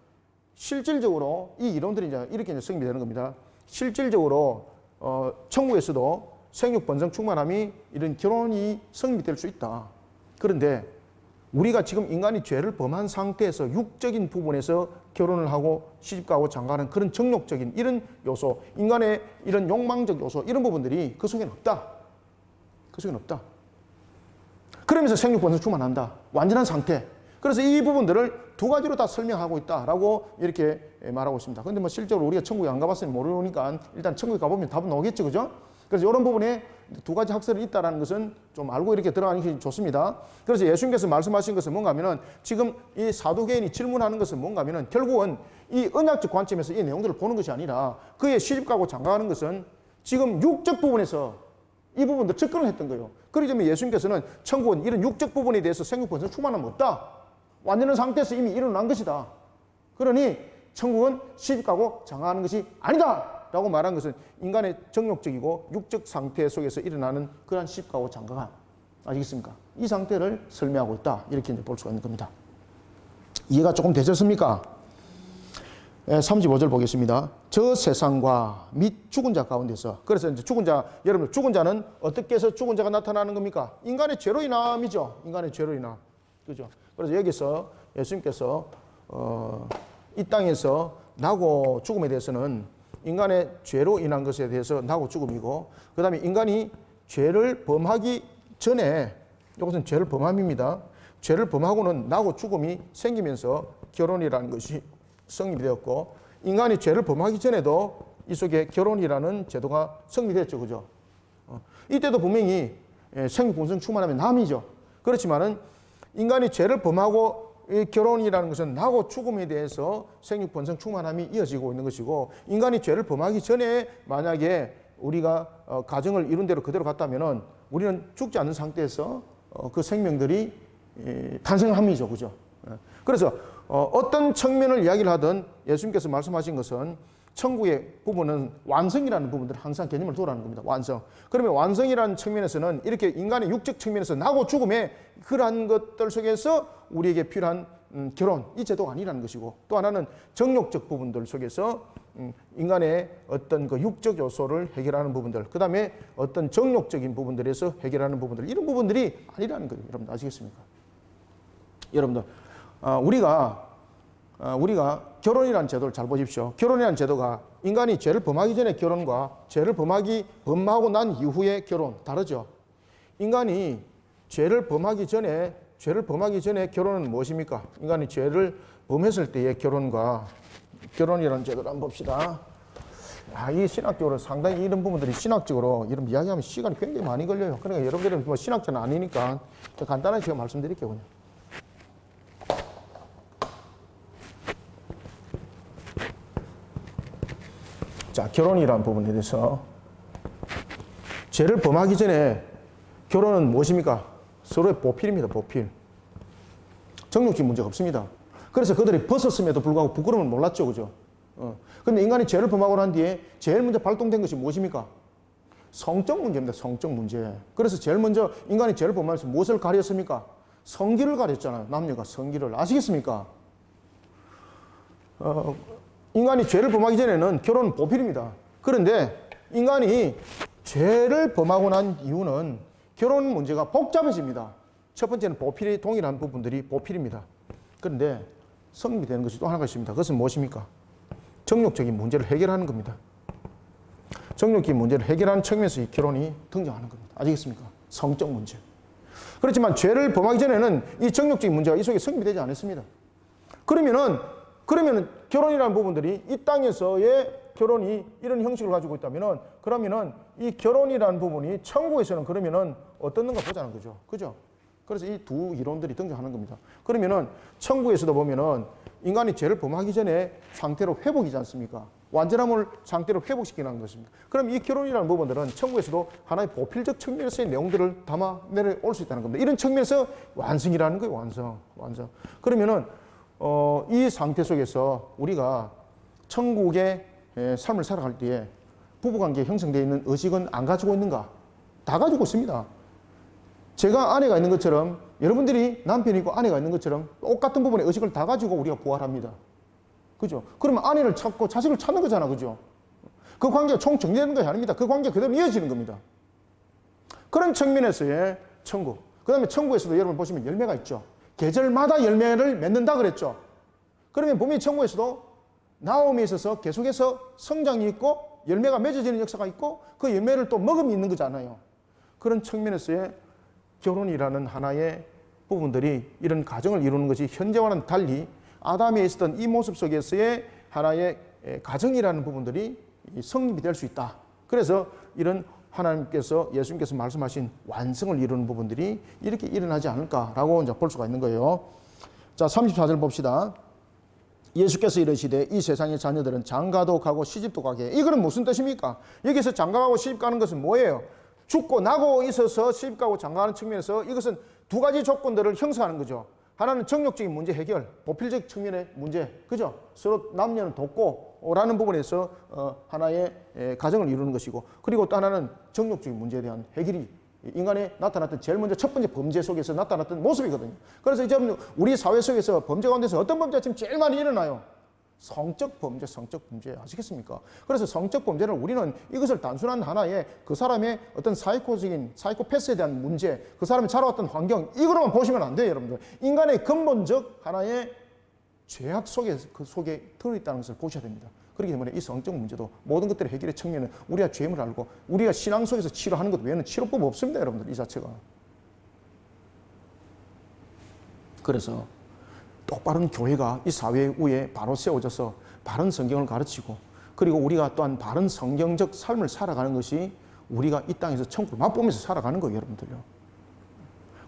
실질적으로 이 이론들이 이렇게 성립되는 겁니다. 실질적으로 천국에서도 생육 번성 충만함이 이런 결혼이 성립될 수 있다. 그런데 우리가 지금 인간이 죄를 범한 상태에서 육적인 부분에서 결혼을 하고 시집가고 장가가는 그런 정욕적인 이런 요소, 인간의 이런 욕망적 요소, 이런 부분들이 그 속에는 없다. 그 속에는 없다. 그러면서 생육 번성 충만한다. 완전한 상태. 그래서 이 부분들을 두 가지로 다 설명하고 있다라고 이렇게 말하고 있습니다. 그런데 뭐 실제로 우리가 천국에 안 가봤으니 모르니까 일단 천국에 가보면 답은 나오겠죠. 그죠? 그래서 이런 부분에 두 가지 학설이 있다는 것은 좀 알고 이렇게 들어가는 게 좋습니다. 그래서 예수님께서 말씀하신 것은 뭔가 하면은 지금 이 사두개인이 질문하는 것은 뭔가 하면은 결국은 이 언약적 관점에서 이 내용들을 보는 것이 아니라 그의 시집가고 장가가는 것은 지금 육적 부분에서 이 부분도 접근을 했던 거예요. 그렇기 때문에 예수님께서는 천국은 이런 육적 부분에 대해서 생육 번성 충만함 없다. 완전한 상태에서 이미 일어난 것이다. 그러니 천국은 시집가고 장가가는 것이 아니다. 라고 말한 것은 인간의 정욕적이고 육적 상태 속에서 일어나는 그러한 시집가고 장가감. 아시겠습니까? 이 상태를 설명하고 있다. 이렇게 이제 볼 수가 있는 겁니다. 이해가 조금 되셨습니까? 35절 보겠습니다. 저 세상과 및 죽은 자 가운데서. 그래서 이제 죽은 자, 여러분, 죽은 자는 어떻게 해서 죽은 자가 나타나는 겁니까? 인간의 죄로 인함이죠. 인간의 죄로 인함. 그죠? 그래서 여기서 예수님께서, 이 땅에서 나고 죽음에 대해서는 인간의 죄로 인한 것에 대해서 나고 죽음이고, 그 다음에 인간이 죄를 범하기 전에, 이것은 죄를 범함입니다. 죄를 범하고는 나고 죽음이 생기면서 결혼이라는 것이 성립이 되었고, 인간이 죄를 범하기 전에도 이 속에 결혼이라는 제도가 성립됐죠. 그죠? 이때도 분명히 생육 본성 충만함의 남이죠. 그렇지만은 인간이 죄를 범하고 이 결혼이라는 것은 나고 죽음에 대해서 생육 번성 충만함이 이어지고 있는 것이고, 인간이 죄를 범하기 전에 만약에 우리가 가정을 이룬 대로 그대로 갔다면은 우리는 죽지 않는 상태에서 그 생명들이 탄생함이죠. 그죠? 그래서 어떤 측면을 이야기를 하든 예수님께서 말씀하신 것은 천국의 부분은 완성이라는 부분들 항상 개념을 두라는 겁니다. 완성. 그러면 완성이라는 측면에서는 이렇게 인간의 육적 측면에서 나고 죽음의 그러한 것들 속에서 우리에게 필요한 결혼, 이 제도가 아니라는 것이고, 또 하나는 정욕적 부분들 속에서 인간의 어떤 그 육적 요소를 해결하는 부분들, 그 다음에 어떤 정욕적인 부분들에서 해결하는 부분들, 이런 부분들이 아니라는 거예요. 여러분들 아시겠습니까? 여러분들, 우리가 결혼이라는 제도를 잘 보십시오. 결혼이라는 제도가 인간이 죄를 범하기 전에 결혼과 죄를 범하고 난 이후의 결혼 다르죠. 인간이 죄를 범하기 전에 결혼은 무엇입니까? 인간이 죄를 범했을 때의 결혼과 결혼이라는 제도를 한번 봅시다. 이 신학적으로 상당히 이런 부분들이 신학적으로 이런 이야기하면 시간이 굉장히 많이 걸려요. 그러니까 여러분들은 뭐 신학자는 아니니까 간단하게 제가 말씀드릴게요. 그냥. 자, 결혼이라는 부분에 대해서 죄를 범하기 전에 결혼은 무엇입니까? 서로의 보필입니다. 보필. 정욕적인 문제가 없습니다. 그래서 그들이 벗었음에도 불구하고 부끄러움을 몰랐죠. 그죠? 근데 인간이 죄를 범하고 난 뒤에 제일 먼저 발동된 것이 무엇입니까? 성적 문제입니다. 성적 문제. 그래서 제일 먼저 인간이 죄를 범하면서 무엇을 가렸습니까? 성기를 가렸잖아요. 남녀가 성기를. 아시겠습니까? 인간이 죄를 범하기 전에는 결혼은 보필입니다. 그런데 인간이 죄를 범하고 난 이유는 결혼 문제가 복잡해집니다. 첫 번째는 보필이 동일한 부분들이 보필입니다. 그런데 성립이 되는 것이 또 하나가 있습니다. 그것은 무엇입니까? 정욕적인 문제를 해결하는 겁니다. 정욕적인 문제를 해결하는 측면에서 이 결혼이 등장하는 겁니다. 아시겠습니까? 성적 문제. 그렇지만 죄를 범하기 전에는 이 정욕적인 문제가 이 속에 성립이 되지 않았습니다. 그러면은 결혼이라는 부분들이 이 땅에서의 결혼이 이런 형식을 가지고 있다면은 그러면은 이 결혼이라는 부분이 천국에서는 그러면은 어떻는가 보자는 거죠. 그죠? 그래서 이 두 이론들이 등장하는 겁니다. 그러면은 천국에서도 보면은 인간이 죄를 범하기 전에 상태로 회복이지 않습니까? 완전함을 상태로 회복시키는 것입니다. 그럼 이 결혼이라는 부분들은 천국에서도 하나의 보필적 측면에서의 내용들을 담아 내려올 수 있다는 겁니다. 이런 측면에서 완성이라는 거예요. 완성. 그러면은 이 상태 속에서 우리가 천국의 삶을 살아갈 때에 부부관계에 형성되어 있는 의식은 안 가지고 있는가? 다 가지고 있습니다. 제가 아내가 있는 것처럼 여러분들이 남편이 있고 아내가 있는 것처럼 똑같은 부분의 의식을 다 가지고 우리가 부활합니다. 그죠? 그러면 아내를 찾고 자식을 찾는 거잖아. 그죠? 그 관계가 총정리되는 것이 아닙니다. 그 관계가 그대로 이어지는 겁니다. 그런 측면에서의 천국. 그 다음에 천국에서도 여러분 보시면 열매가 있죠. 계절마다 열매를 맺는다 그랬죠. 그러면 분명히 천국에서도 나옴에 있어서 계속해서 성장이 있고 열매가 맺어지는 역사가 있고 그 열매를 또 먹음이 있는 거잖아요. 그런 측면에서의 결혼이라는 하나의 부분들이 이런 가정을 이루는 것이 현재와는 달리 아담에 있었던 이 모습 속에서의 하나의 가정이라는 부분들이 성립이 될 수 있다. 그래서 이런 하나님께서 예수님께서 말씀하신 완성을 이루는 부분들이 이렇게 일어나지 않을까라고 이제 볼 수가 있는 거예요. 자, 34절 봅시다. 예수께서 이르시되 이 세상의 자녀들은 장가도 가고 시집도 가게. 이거는 무슨 뜻입니까? 여기서 장가가고 시집 가는 것은 뭐예요? 죽고 나고 있어서 시집 가고 장가가는 측면에서 이것은 두 가지 조건들을 형성하는 거죠. 하나는 정욕적인 문제 해결, 보필적 측면의 문제, 그죠? 서로 남녀는 돕고라는 부분에서 하나의 가정을 이루는 것이고, 그리고 또 하나는 정욕적인 문제에 대한 해결이 인간에 나타났던 제일 먼저 첫 번째 범죄 속에서 나타났던 모습이거든요. 그래서 이제 우리 사회 속에서 범죄 가운데서 어떤 범죄가 지금 제일 많이 일어나요? 성적 범죄 아시겠습니까? 그래서 성적 범죄를 우리는 이것을 단순한 하나의 그 사람의 어떤 사이코패스에 대한 문제, 그 사람이 자라왔던 환경, 이거로만 보시면 안 돼요, 여러분들. 인간의 근본적 하나의 죄악 속에, 그 속에 들어있다는 것을 보셔야 됩니다. 그렇기 때문에 이 성적 문제도 모든 것들의 해결의 측면은 우리가 죄임을 알고 우리가 신앙 속에서 치료하는 것 외에는 치료법 없습니다, 여러분들, 이 자체가. 그래서 똑바른 교회가 이 사회 위에 바로 세워져서 바른 성경을 가르치고, 그리고 우리가 또한 바른 성경적 삶을 살아가는 것이 우리가 이 땅에서 천국을 맛보면서 살아가는 거예요, 여러분들요.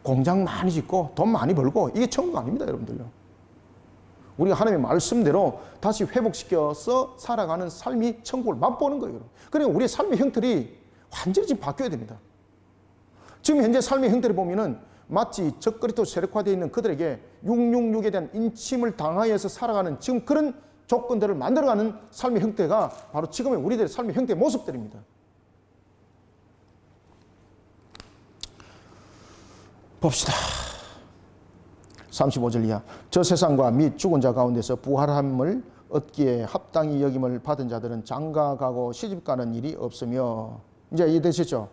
공장 많이 짓고 돈 많이 벌고 이게 천국 아닙니다, 여러분들요. 우리가 하나님의 말씀대로 다시 회복시켜서 살아가는 삶이 천국을 맛보는 거예요. 그러니까 우리의 삶의 형태이 완전히 지금 바뀌어야 됩니다. 지금 현재 삶의 형태를 보면은 마치 적그리스도 세력화되어 있는 그들에게 666에 대한 인침을 당하여서 살아가는 지금 그런 조건들을 만들어가는 삶의 형태가 바로 지금의 우리들의 삶의 형태의 모습들입니다. 봅시다. 35절 이하. 저 세상과 및 죽은 자 가운데서 부활함을 얻기에 합당히 여김을 받은 자들은 장가가고 시집가는 일이 없으며. 이제 이해되시죠?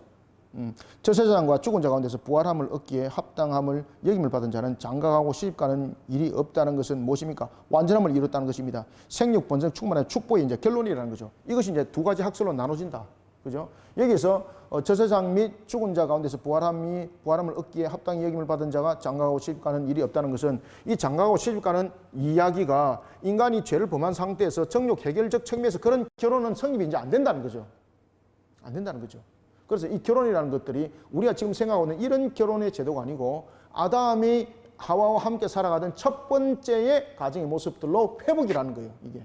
저 세상과 죽은 자 가운데서 부활함을 얻기에 합당함을 여김을 받은 자는 장가가고 시집가는 일이 없다는 것은 무엇입니까? 완전함을 이뤘다는 것입니다. 생육 번성 충만한 축복의 이제 결론이라는 거죠. 이것이 이제 두 가지 학설로 나눠진다. 그죠? 여기서 저 세상 및 죽은 자 가운데서 부활함을 얻기에 합당히 여김을 받은 자가 장가가고 시집가는 일이 없다는 것은 이 장가가고 시집가는 이야기가 인간이 죄를 범한 상태에서 정욕 해결적 측면에서 그런 결혼은 성립이 이제 안 된다는 거죠. 안 된다는 거죠. 그래서 이 결혼이라는 것들이 우리가 지금 생각하고 있는 이런 결혼의 제도가 아니고 아담이 하와와 함께 살아가던 첫 번째의 가정의 모습들로 회복이라는 거예요, 이게.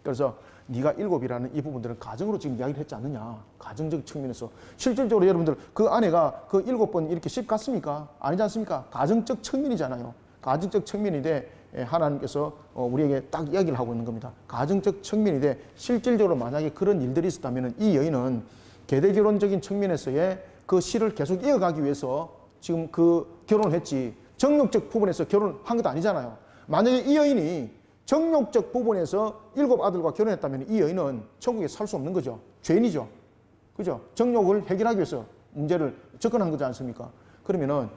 그래서 네가 7이라는 이 부분들은 가정으로 지금 이야기를 했지 않느냐. 가정적 측면에서. 실질적으로 여러분들 그 아내가 그 7번 이렇게 십 갔습니까? 아니지 않습니까? 가정적 측면이잖아요. 가정적 측면인데 하나님께서 우리에게 딱 이야기를 하고 있는 겁니다. 가정적 측면인데 실질적으로 만약에 그런 일들이 있었다면 이 여인은 계대결혼적인 측면에서의 그 실을 계속 이어가기 위해서 지금 그 결혼을 했지 정욕적 부분에서 결혼한 것도 아니잖아요. 만약에 이 여인이 정욕적 부분에서 7 아들과 결혼했다면 이 여인은 천국에 살 수 없는 거죠. 죄인이죠. 그죠? 정욕을 해결하기 위해서 문제를 접근한 거지 않습니까? 그러면은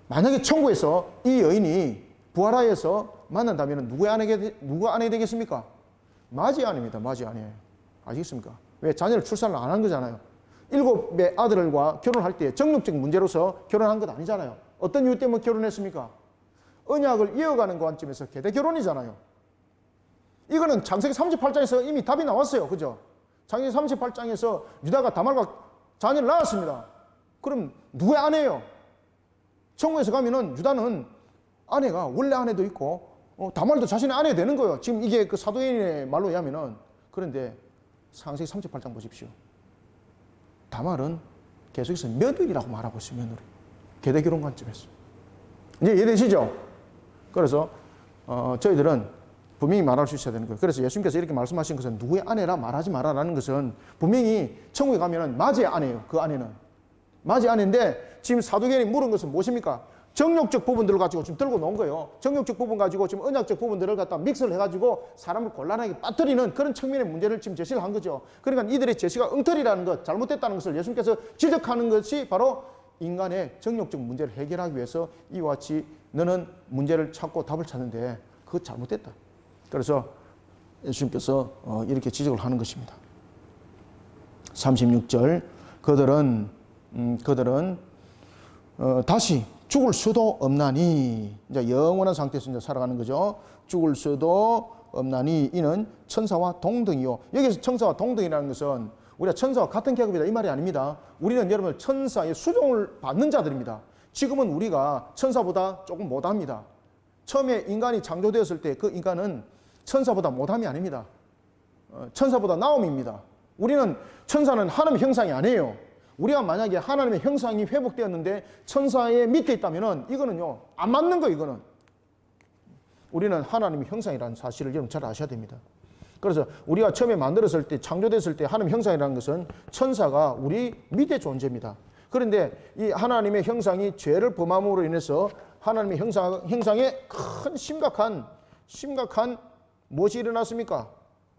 만약에 천국에서 이 여인이 부활하여서 만난다면 누구 아내 되겠습니까? 맞이 아내입니다. 맞이 아내. 아시겠습니까? 왜? 자녀를 출산을 안 한 거잖아요. 7의 아들과 결혼할 때 정욕적 문제로서 결혼한 것 아니잖아요. 어떤 이유 때문에 결혼했습니까? 언약을 이어가는 관점에서 계대 결혼이잖아요. 이거는 창세기 38장에서 이미 답이 나왔어요. 그죠? 창세기 38장에서 유다가 다말과 자녀를 낳았습니다. 그럼 누구의 아내예요? 천국에서 가면은 유다는 아내가 원래 아내도 있고 다말도 자신의 아내 되는 거예요. 지금 이게 그 사도행전의 말로 의하면은. 그런데 창세기 38장 보십시오. 다말은 계속해서 며느리라고 말하고 있어요. 며느리. 계대 결혼 관점에서. 이제 이해되시죠? 그래서 저희들은 분명히 말할 수 있어야 되는 거예요. 그래서 예수님께서 이렇게 말씀하신 것은 누구의 아내라 말하지 마라라는 것은 분명히 천국에 가면은 맞이의 아내예요. 그 아내는. 맞이의 아내인데 지금 사도행전이 물은 것은 무엇입니까? 정욕적 부분들을 가지고 지금 들고 놓은 거예요. 정욕적 부분 가지고 지금 언약적 부분들을 갖다 믹스를 해가지고 사람을 곤란하게 빠뜨리는 그런 측면의 문제를 지금 제시를 한 거죠. 그러니까 이들의 제시가 엉터리라는 것, 잘못됐다는 것을 예수님께서 지적하는 것이 바로 인간의 정욕적 문제를 해결하기 위해서 이와 같이 너는 문제를 찾고 답을 찾는데 그거 잘못됐다. 그래서 예수님께서 이렇게 지적을 하는 것입니다. 36절 그들은 다시 죽을 수도 없나니 이제 영원한 상태에서 이제 살아가는 거죠. 죽을 수도 없나니 이는 천사와 동등이요. 여기서 천사와 동등이라는 것은 우리가 천사와 같은 계급이다 이 말이 아닙니다. 우리는 여러분 천사의 수종을 받는 자들입니다. 지금은 우리가 천사보다 조금 못합니다. 처음에 인간이 창조되었을 때 그 인간은 천사보다 못함이 아닙니다. 천사보다 나음입니다. 우리는 천사는 하나님의 형상이 아니에요. 우리가 만약에 하나님의 형상이 회복되었는데 천사의 밑에 있다면은 이거는요 안 맞는 거예요. 이거는 우리는 하나님의 형상이라는 사실을 여러분 잘 아셔야 됩니다. 그래서 우리가 처음에 만들었을 때 창조됐을 때 하나님의 형상이라는 것은 천사가 우리 밑에 존재입니다. 그런데 이 하나님의 형상이 죄를 범함으로 인해서 하나님의 형상에 큰 심각한 무엇이 일어났습니까?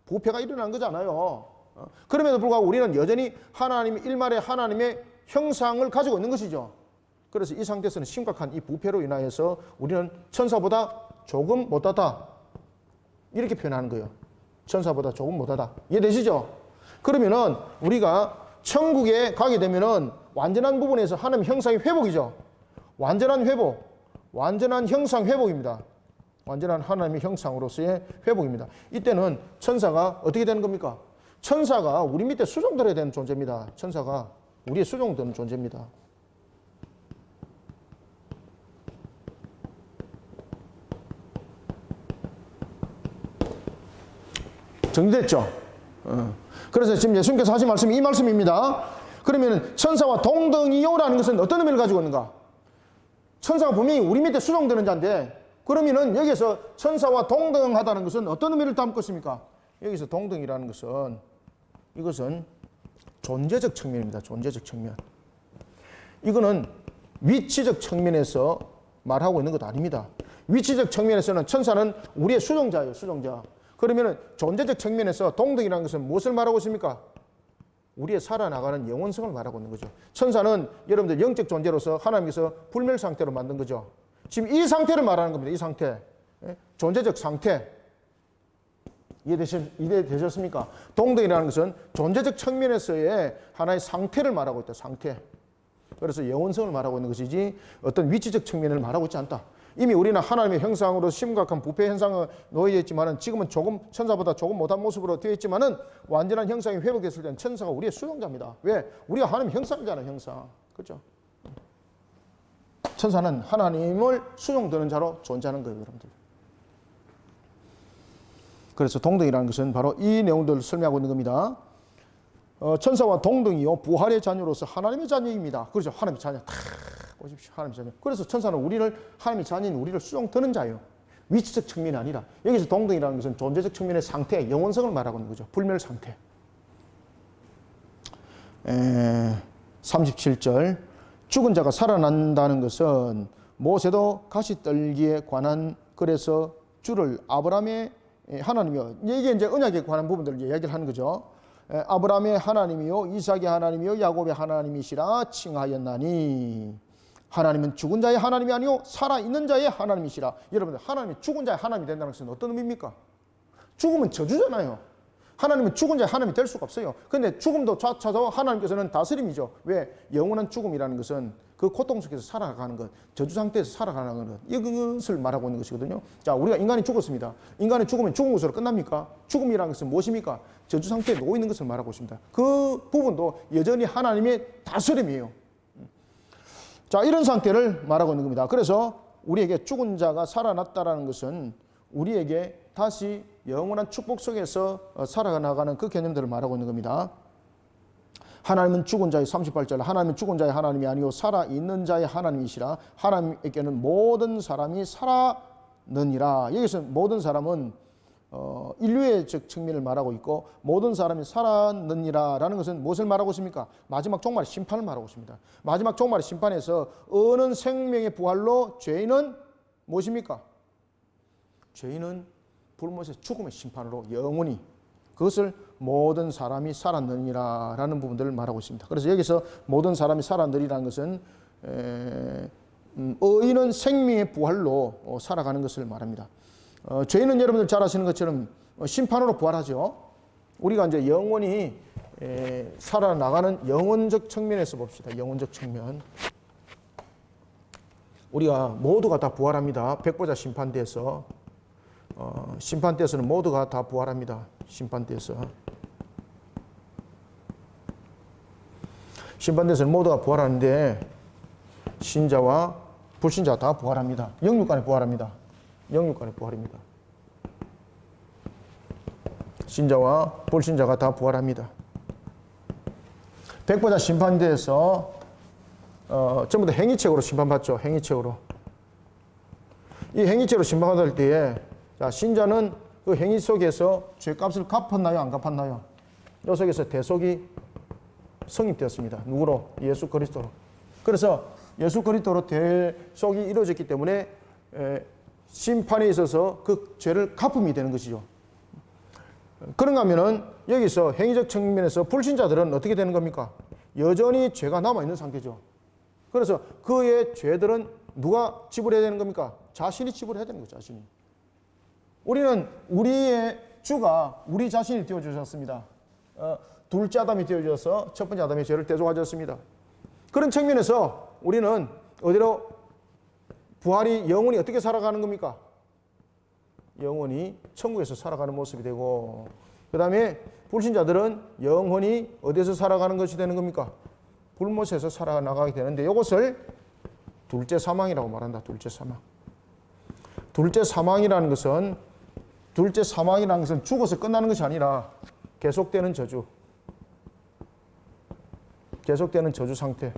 부패가 일어난 거잖아요. 그럼에도 불구하고 우리는 여전히 하나님의 일말의 하나님의 형상을 가지고 있는 것이죠. 그래서 이 상태에서는 심각한 이 부패로 인하여서 우리는 천사보다 조금 못하다 이렇게 표현하는 거예요. 천사보다 조금 못하다. 이해되시죠? 그러면은 우리가 천국에 가게 되면은 완전한 부분에서 하나님의 형상이 회복이죠. 완전한 회복, 완전한 형상 회복입니다. 완전한 하나님의 형상으로서의 회복입니다. 이때는 천사가 어떻게 되는 겁니까? 천사가 우리 밑에 수종들어야 되는 존재입니다. 천사가 우리의 수종되는 존재입니다. 정리됐죠? 그래서 지금 예수님께서 하신 말씀이 이 말씀입니다. 그러면 천사와 동등이요라는 것은 어떤 의미를 가지고 있는가? 천사가 분명히 우리 밑에 수종되는 자인데 그러면은 여기서 천사와 동등하다는 것은 어떤 의미를 담고 있습니까? 여기서 동등이라는 것은 이것은 존재적 측면입니다. 존재적 측면. 이거는 위치적 측면에서 말하고 있는 것 아닙니다. 위치적 측면에서는 천사는 우리의 수종자예요. 수종자. 그러면은 존재적 측면에서 동등이라는 것은 무엇을 말하고 있습니까? 우리의 살아나가는 영원성을 말하고 있는 거죠. 천사는 여러분들 영적 존재로서 하나님께서 불멸 상태로 만든 거죠. 지금 이 상태를 말하는 겁니다. 이 상태. 존재적 상태. 이해되셨습니까? 동등이라는 것은 존재적 측면에서의 하나의 상태를 말하고 있다. 상태. 그래서 영원성을 말하고 있는 것이지 어떤 위치적 측면을 말하고 있지 않다. 이미 우리는 하나님의 형상으로 심각한 부패 현상에 놓여 있지만은 지금은 조금 천사보다 조금 못한 모습으로 되어 있지만은 완전한 형상이 회복됐을 때는 천사가 우리의 수종자입니다. 왜? 우리가 하나님 형상이잖아요. 형상. 그렇죠? 천사는 하나님을 수종되는 자로 존재하는 거예요. 여러분들. 그래서 동등이라는 것은 바로 이 내용들을 설명하고 있는 겁니다. 천사와 동등이요 부활의 자녀로서 하나님의 자녀입니다. 그렇죠. 하나님의 자녀. 다 보십시오. 하나님의 자녀. 그래서 천사는 하나님의 자녀인 우리를 수종 드는 자예요. 위치적 측면이 아니라 여기서 동등이라는 것은 존재적 측면의 상태, 영원성을 말하고 있는 거죠. 불멸 상태. 37절 죽은 자가 살아난다는 것은 모세도 가시떨기에 관한 글에서 주를 아브라함의 하나님이요. 이게 이제 언약에 관한 부분들을 이야기를 하는 거죠. 아브라함의 하나님이요 이삭의 하나님이요 야곱의 하나님이시라 칭하였나니 하나님은 죽은 자의 하나님이 아니요 살아있는 자의 하나님이시라. 여러분들 하나님이 죽은 자의 하나님이 된다는 것은 어떤 의미입니까? 죽음은 저주잖아요. 하나님은 죽은 자의 하나님이 될 수가 없어요. 그런데 죽음도 쫓아서 하나님께서는 다스림이죠. 왜? 영원한 죽음이라는 것은 그 고통 속에서 살아가는 것, 저주 상태에서 살아가는 것, 이것을 말하고 있는 것이거든요. 자, 우리가 인간이 죽었습니다. 인간이 죽으면 죽은 것으로 끝납니까? 죽음이라는 것은 무엇입니까? 저주 상태에 놓여 있는 것을 말하고 있습니다. 그 부분도 여전히 하나님의 다스림이에요. 자, 이런 상태를 말하고 있는 겁니다. 그래서 우리에게 죽은 자가 살아났다라는 것은 우리에게 다시 영원한 축복 속에서 살아나가는 그 개념들을 말하고 있는 겁니다. 하나님은 죽은 자의 38절 하나님은 죽은 자의 하나님이 아니요 살아있는 자의 하나님이시라. 하나님에게는 모든 사람이 살아느니라. 여기서 모든 사람은 인류의 측면을 말하고 있고 모든 사람이 살아느니라 라는 것은 무엇을 말하고 있습니까? 마지막 종말의 심판을 말하고 있습니다. 마지막 종말의 심판에서 어느 생명의 부활로 죄인은 무엇입니까? 죄인은 불못의 죽음의 심판으로 영원히 그것을 모든 사람이 살아느니라 라는 부분들을 말하고 있습니다. 그래서 여기서 모든 사람이 살아느니라는 것은 의인은 생명의 부활로 살아가는 것을 말합니다. 죄인은 여러분들 잘 아시는 것처럼 심판으로 부활하죠. 우리가 이제 영원히 살아나가는 영혼적 측면에서 봅시다. 영혼적 측면. 우리가 모두가 다 부활합니다. 백보자 심판대에서. 심판대에서는 모두가 다 부활합니다. 심판대에서. 심판대에서는 모두가 부활하는데 신자와 불신자가 다 부활합니다. 영육간에 부활합니다. 영육간의 부활입니다. 신자와 불신자가 다 부활합니다. 백보자 심판대에서 전부 다 행위책으로 심판받죠. 행위책으로. 이 행위책으로 심판받을 때에 자, 신자는 그 행위 속에서 죄값을 갚았나요? 안 갚았나요? 이 속에서 대속이 성립되었습니다. 누구로? 예수 그리스도로. 그래서 예수 그리스도로 대속이 이루어졌기 때문에 심판에 있어서 그 죄를 갚음이 되는 것이죠. 그런가 하면은 여기서 행위적 측면에서 불신자들은 어떻게 되는 겁니까? 여전히 죄가 남아있는 상태죠. 그래서 그의 죄들은 누가 지불해야 되는 겁니까? 자신이 지불해야 되는 거죠. 자신이. 우리는 우리의 주가 우리 자신이 되어주셨습니다. 둘째 아담이 되어주셔서 첫 번째 아담의 죄를 대속하셨습니다. 그런 측면에서 우리는 어디로 부활이 영원히 어떻게 살아가는 겁니까? 영원히 천국에서 살아가는 모습이 되고 그 다음에 불신자들은 영원히 어디에서 살아가는 것이 되는 겁니까? 불못에서 살아나가게 되는데 이것을 둘째 사망이라고 말한다. 둘째 사망. 둘째 사망이라는 것은 죽어서 끝나는 것이 아니라 계속되는 저주. 계속되는 저주 상태.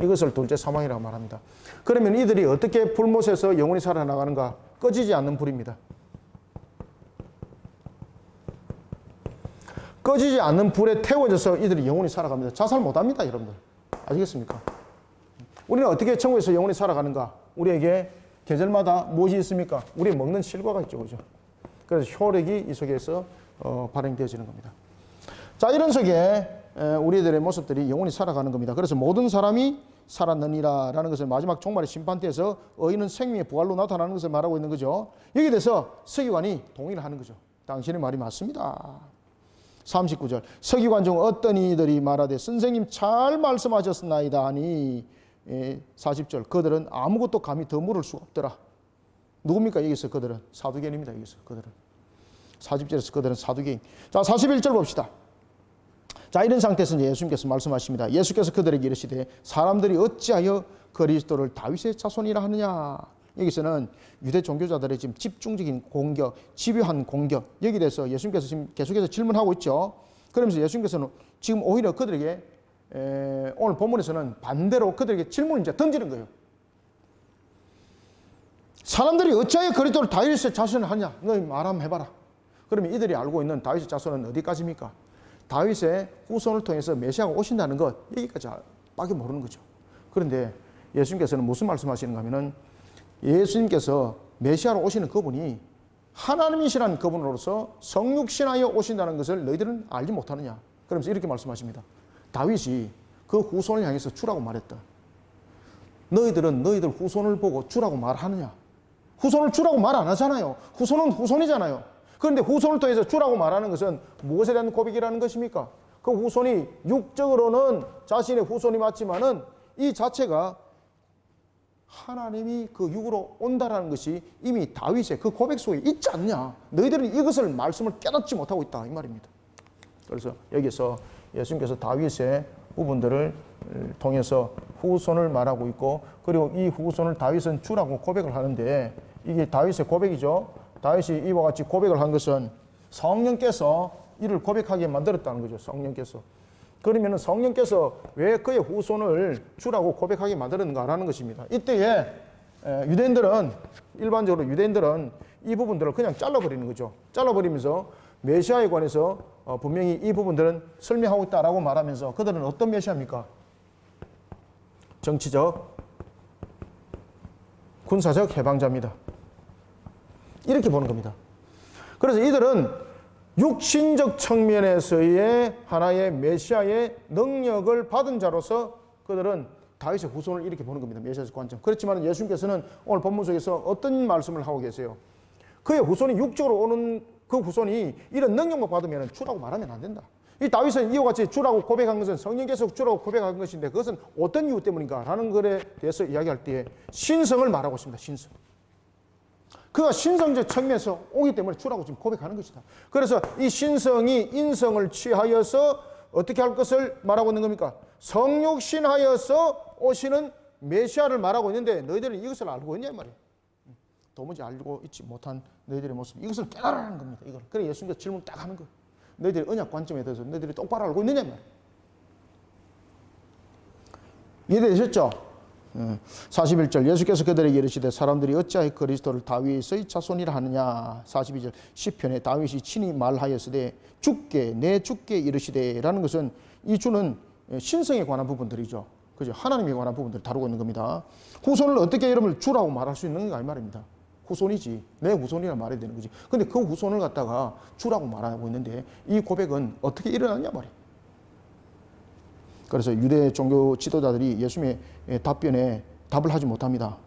이것을 둘째 사망이라고 말합니다. 그러면 이들이 어떻게 불못에서 영원히 살아나가는가? 꺼지지 않는 불입니다. 꺼지지 않는 불에 태워져서 이들이 영원히 살아갑니다. 자살 못합니다, 여러분들. 아시겠습니까? 우리는 어떻게 천국에서 영원히 살아가는가? 우리에게 계절마다 무엇이 있습니까? 우리 먹는 실과가 있죠, 그죠? 그래서 효력이 이 속에서 발행되어지는 겁니다. 자, 이런 속에 우리들의 모습들이 영원히 살아가는 겁니다. 그래서 모든 사람이 살았느니라 라는 것을 마지막 종말의 심판대에서 의인은 생명의 부활로 나타나는 것을 말하고 있는 거죠. 여기에 대해서 서기관이 동의를 하는 거죠. 당신의 말이 맞습니다. 39절 서기관 중 어떤 이들이 말하되 선생님 잘 말씀하셨나이다 하니 40절 그들은 아무것도 감히 더 물을 수가 없더라. 누굽니까? 여기서 그들은 사두개인입니다. 여기서 그들은 40절에서 그들은 사두개인. 자, 41절 봅시다. 자, 이런 상태에서 예수님께서 말씀하십니다. 예수께서 그들에게 이르시되 사람들이 어찌하여 그리스도를 다윗의 자손이라 하느냐. 여기서는 유대 종교자들의 지금 집중적인 공격, 집요한 공격, 여기에 대해서 예수님께서 지금 계속해서 질문하고 있죠. 그러면서 예수님께서는 지금 오히려 그들에게 오늘 본문에서는 반대로 그들에게 질문을 이제 던지는 거예요. 사람들이 어찌하여 그리스도를 다윗의 자손을 하냐? 너희 말 한번 해봐라. 그러면 이들이 알고 있는 다윗의 자손은 어디까지입니까? 다윗의 후손을 통해서 메시아가 오신다는 것, 여기까지밖에 모르는 거죠. 그런데 예수님께서는 무슨 말씀하시는가 하면은 예수님께서 메시아로 오시는 그분이 하나님이시라는 그분으로서 성육신하여 오신다는 것을 너희들은 알지 못하느냐? 그러면서 이렇게 말씀하십니다. 다윗이 그 후손을 향해서 주라고 말했다. 너희들은 너희들 후손을 보고 주라고 말하느냐? 후손을 주라고 말 안 하잖아요. 후손은 후손이잖아요. 그런데 후손을 통해서 주라고 말하는 것은 무엇에 대한 고백이라는 것입니까? 그 후손이 육적으로는 자신의 후손이 맞지만은 이 자체가 하나님이 그 육으로 온다라는 것이 이미 다윗의 그 고백 속에 있지 않냐? 너희들은 이것을 말씀을 깨닫지 못하고 있다 이 말입니다. 그래서 여기서 예수님께서 다윗의 부분들을 통해서 후손을 말하고 있고, 그리고 이 후손을 다윗은 주라고 고백을 하는데, 이게 다윗의 고백이죠. 다윗이 이와 같이 고백을 한 것은 성령께서 이를 고백하게 만들었다는 거죠. 성령께서. 그러면 성령께서 왜 그의 후손을 주라고 고백하게 만들었는가라는 것입니다. 이때에 유대인들은, 일반적으로 유대인들은 이 부분들을 그냥 잘라버리는 거죠. 잘라버리면서 메시아에 관해서 분명히 이 부분들은 설명하고 있다라고 말하면서 그들은 어떤 메시아입니까? 정치적, 군사적 해방자입니다. 이렇게 보는 겁니다. 그래서 이들은 육신적 측면에서의 하나의 메시아의 능력을 받은 자로서 그들은 다윗의 후손을 이렇게 보는 겁니다. 메시아적 관점. 그렇지만 예수님께서는 오늘 본문 속에서 어떤 말씀을 하고 계세요? 그의 후손이 육적으로 오는 그 후손이 이런 능력만 받으면 주라고 말하면 안 된다. 이 다윗은 이와 같이 주라고 고백한 것은 성령께서 주라고 고백한 것인데 그것은 어떤 이유 때문인가 라는 것에 대해서 이야기할 때에 신성을 말하고 있습니다. 신성. 그가 신성적 측면에서 오기 때문에 주라고 지금 고백하는 것이다. 그래서 이 신성이 인성을 취하여서 어떻게 할 것을 말하고 있는 겁니까? 성육신하여서 오시는 메시아를 말하고 있는데 너희들은 이것을 알고 있냐 말이에요. 도무지 알고 있지 못한 너희들의 모습, 이것을 깨달으라는 겁니다. 이걸. 그래 예수님께서 질문 딱 하는 거예요. 너희들의 언약 관점에 대해서 너희들이 똑바로 알고 있느냐 말이에요. 이해되셨죠? 41절 예수께서 그들에게 이르시되 사람들이 어찌하여 그리스도를 다윗의 자손이라 하느냐. 42절 시편에 다윗이 친히 말하였으되 주께 내 주께 이르시되 라는 것은 이 주는 신성에 관한 부분들이죠. 그죠? 하나님에 관한 부분들을 다루고 있는 겁니다. 후손을 어떻게 여러분을 주라고 말할 수 있는가 이 말입니다. 후손이지. 내 후손이라 말해야 되는 거지. 근데 그 후손을 갖다가 주라고 말하고 있는데 이 고백은 어떻게 일어났냐 말이에요. 그래서 유대 종교 지도자들이 예수님의 답변에 답을 하지 못합니다.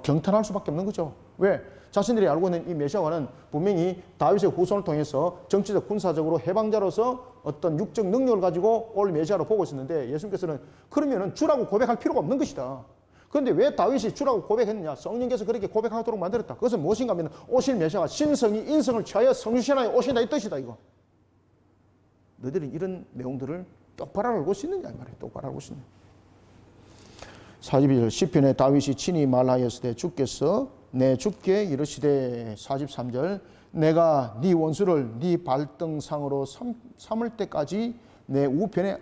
경탄할 수밖에 없는 거죠. 왜? 자신들이 알고 있는 이 메시아와는 분명히 다윗의 후손을 통해서 정치적 군사적으로 해방자로서 어떤 육적 능력을 가지고 올 메시아로 보고 있었는데 예수님께서는 그러면은 주라고 고백할 필요가 없는 것이다. 그런데 왜 다윗이 주라고 고백했느냐? 성령께서 그렇게 고백하도록 만들었다. 그것은 무엇인가 하면 오실 메시아가 신성이 인성을 취하여 성육신하여 오신다 이 뜻이다 이거. 너희들은 이런 내용들을 똑바로 알고 있느냐 이 말이에요. 똑바로 알고 있느냐. 42절 시편에 다윗이 친히 말하였으되 주께서 내 주께 이르시되 43절 내가 네 원수를 네 발등상으로 삼을 때까지 내 우편에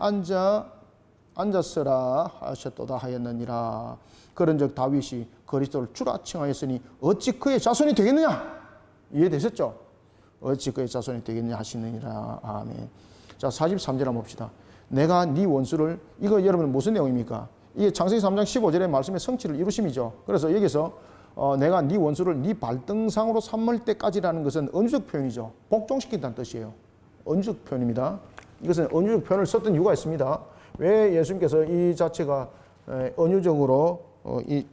앉았으라 하셨도다 하였느니라. 그런즉 다윗이 그리스도를 주라 칭하였으니 어찌 그의 자손이 되겠느냐? 이해되셨죠? 어찌 그의 자손이 되겠느냐 하시느니라. 아멘. 자 43절 한번 봅시다. 내가 네 원수를, 이거 여러분 무슨 내용입니까? 이게 창세기 3장 15절의 말씀의 성취를 이루심이죠. 그래서 여기서 내가 네 원수를 네 발등상으로 삼을 때까지라는 것은 언유적 표현이죠. 복종시킨다는 뜻이에요. 언유적 표현입니다. 이것은 언유적 표현을 썼던 이유가 있습니다. 왜 예수님께서 이 자체가 언유적으로 이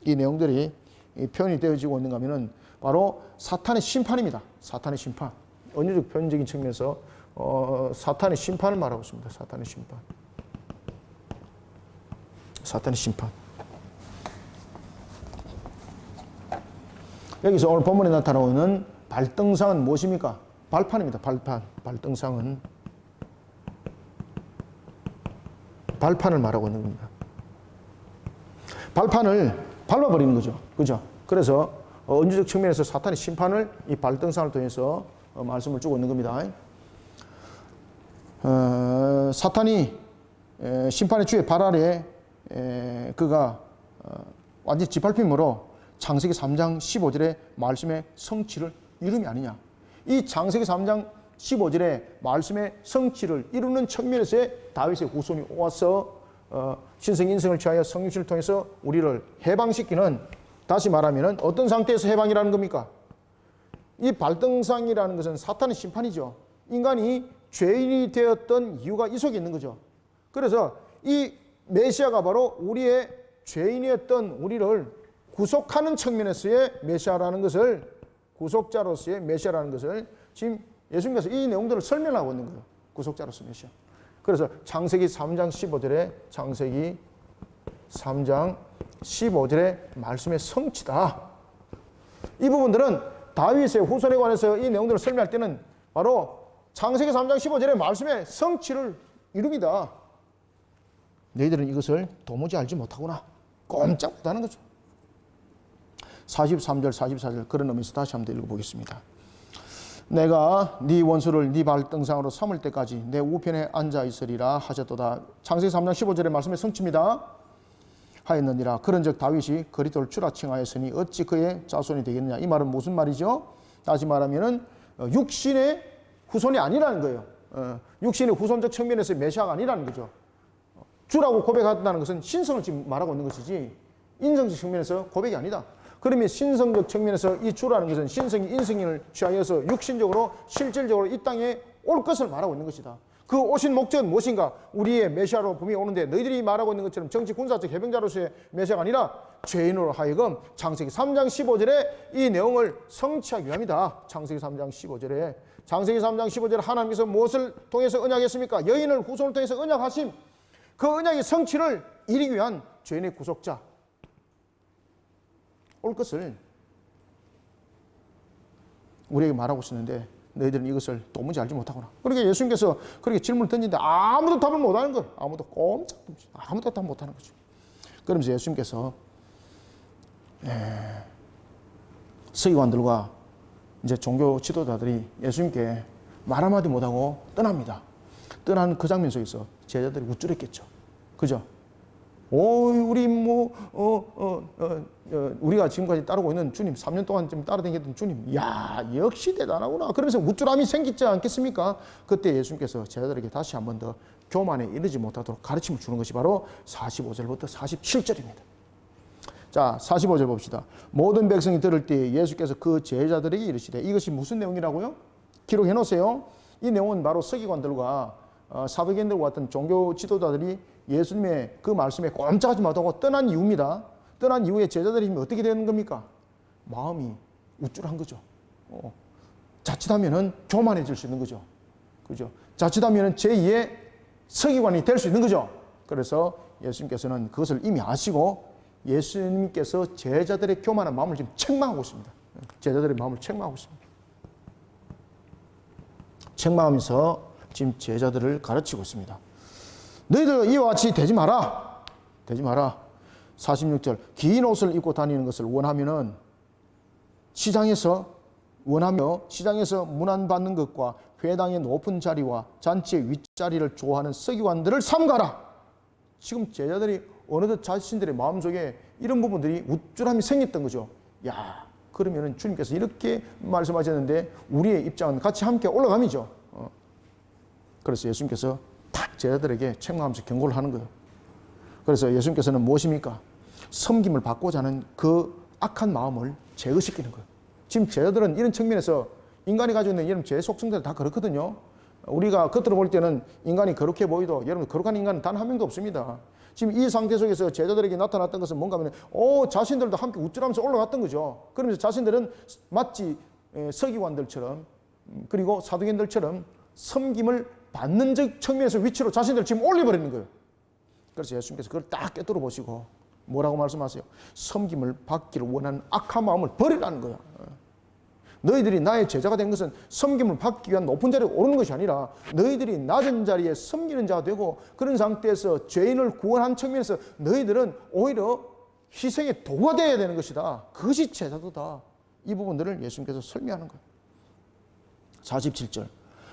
내용들이 표현이 되어지고 있는가 하면은 바로 사탄의 심판입니다. 사탄의 심판. 언유적 표현적인 측면에서 사탄의 심판을 말하고 있습니다. 사탄의 심판. 사탄의 심판. 여기서 오늘 본문에 나타나고 있는 발등상은 무엇입니까? 발판입니다. 발판. 발등상은 발판을 말하고 있는 겁니다. 발판을 밟아버리는 거죠. 그죠? 그래서 은주적 측면에서 사탄의 심판을 이 발등상을 통해서 말씀을 주고 있는 겁니다. 사탄이 심판의 주의 발 아래 그가 완전히 짓밟힘으로 창세기 3장 15절의 말씀의 성취를 이름이 아니냐. 이 창세기 3장 15절의 말씀의 성취를 이루는 측면에서의 다윗의 후손이 와서 신성 인성을 취하여 성육신을 통해서 우리를 해방시키는, 다시 말하면 어떤 상태에서 해방이라는 겁니까? 이 발등상이라는 것은 사탄의 심판이죠. 인간이 죄인이 되었던 이유가 이 속에 있는 거죠. 그래서 이 메시아가 바로 우리의 죄인이었던 우리를 구속하는 측면에서의 메시아라는 것을, 구속자로서의 메시아라는 것을 지금 예수님께서 이 내용들을 설명하고 있는 거예요. 구속자로서 메시아. 그래서 창세기 3장 15절에 창세기 3장 15절의 말씀의 성취다. 이 부분들은 다윗의 후손에 관해서 이 내용들을 설명할 때는 바로 창세기 3장 15절의 말씀의 성취를 이룹니다. 너희들은 이것을 도무지 알지 못하구나. 꼼짝 못하는 거죠. 43절, 44절 그런 의미에서 다시 한번 읽어보겠습니다. 내가 네 원수를 네 발등상으로 삼을 때까지 내 우편에 앉아 있으리라 하셨도다. 창세기 3장 15절의 말씀의 성취입니다. 하였느니라. 그런즉 다윗이 그리스도를 주라 칭하였으니 어찌 그의 자손이 되겠느냐. 이 말은 무슨 말이죠? 다시 말하면은 육신의 후손이 아니라는 거예요. 육신의 후손적 측면에서 메시아가 아니라는 거죠. 주라고 고백한다는 것은 신성을 지금 말하고 있는 것이지 인성적 측면에서 고백이 아니다. 그러면 신성적 측면에서 이 주라는 것은 신성이 인성을 취하여서 육신적으로 실질적으로 이 땅에 올 것을 말하고 있는 것이다. 그 오신 목적은 무엇인가? 우리의 메시아로 분명히 오는데 너희들이 말하고 있는 것처럼 정치 군사적 해병자로서의 메시아가 아니라 죄인으로 하여금 창세기 3장 15절에 이 내용을 성취하기 위함이다. 창세기 3장 15절에 창세기 3장 15절에 하나님께서 무엇을 통해서 언약했습니까? 여인을 후손을 통해서 언약하심. 그 언약의 성취를 이루기 위한 죄인의 구속자 올 것을 우리에게 말하고 있었는데 너희들은 이것을 도무지 알지 못하구나. 그러니까 예수님께서 그렇게 질문을 던지는데 아무도 답을 못하는 거예요. 아무도 답 못하는 거죠. 그러면서 예수님께서 서기관들과 이제 종교 지도자들이 예수님께 말 한마디 못하고 떠납니다. 떠난 그 장면 속에서 제자들이 우쭐했겠죠. 그죠? 우리 우리가 지금까지 따르고 있는 주님, 3년 동안 좀 따라다녔던 주님, 야, 역시 대단하구나. 그러면서 우쭐함이 생기지 않겠습니까? 그때 예수님께서 제자들에게 다시 한 번 더 교만에 이르지 못하도록 가르침을 주는 것이 바로 45절부터 47절입니다. 자, 45절 봅시다. 모든 백성이 들을 때 예수께서 그 제자들에게 이르시되, 이것이 무슨 내용이라고요? 기록해 놓으세요. 이 내용은 바로 서기관들과 사도견들과 같은 종교 지도자들이 예수님의 그 말씀에 꼼짝하지 못하고 떠난 이유입니다. 떠난 이후에 제자들이 어떻게 되는 겁니까? 마음이 우쭐한 거죠. 자칫하면은 교만해질 수 있는 거죠. 그죠? 자칫하면은 제2의 서기관이 될 수 있는 거죠. 그래서 예수님께서는 그것을 이미 아시고 예수님께서 제자들의 교만한 마음을 지금 책망하고 있습니다. 제자들의 마음을 책망하고 있습니다. 책망하면서 지금 제자들을 가르치고 있습니다. 너희들 이와 같이 되지 마라. 되지 마라. 46절. 긴 옷을 입고 다니는 것을 원하며 시장에서 문안받는 것과 회당의 높은 자리와 잔치의 윗자리를 좋아하는 서기관들을 삼가라. 지금 제자들이 어느덧 자신들의 마음속에 이런 부분들이 우쭐함이 생겼던 거죠. 야, 그러면은 주님께서 이렇게 말씀하셨는데 우리의 입장은 같이 함께 올라감이죠. 그래서 예수님께서 탁 제자들에게 책망하면서 경고를 하는 거예요. 그래서 예수님께서는 무엇입니까? 섬김을 받고자 하는 그 악한 마음을 제거시키는 거예요. 지금 제자들은 이런 측면에서 인간이 가지고 있는 이런 죄 속성들 다 그렇거든요. 우리가 겉으로 볼 때는 인간이 거룩해 보이도 여러분 거룩한 인간은 단 한 명도 없습니다. 지금 이 상태 속에서 제자들에게 나타났던 것은 뭔가 하면 자신들도 함께 우쭐하면서 올라갔던 거죠. 그러면서 자신들은 마치 서기관들처럼 그리고 사도견들처럼 섬김을 받는 측면에서 위치로 자신들을 지금 올려버리는 거예요. 그래서 예수님께서 그걸 딱 꿰뚫어 보시고 뭐라고 말씀하세요? 섬김을 받기를 원하는 악한 마음을 버리라는 거예요. 너희들이 나의 제자가 된 것은 섬김을 받기 위한 높은 자리에 오르는 것이 아니라 너희들이 낮은 자리에 섬기는 자가 되고 그런 상태에서 죄인을 구원한 측면에서 너희들은 오히려 희생의 도구가 되어야 되는 것이다. 그것이 제자도다. 이 부분들을 예수님께서 설명하는 거예요. 47절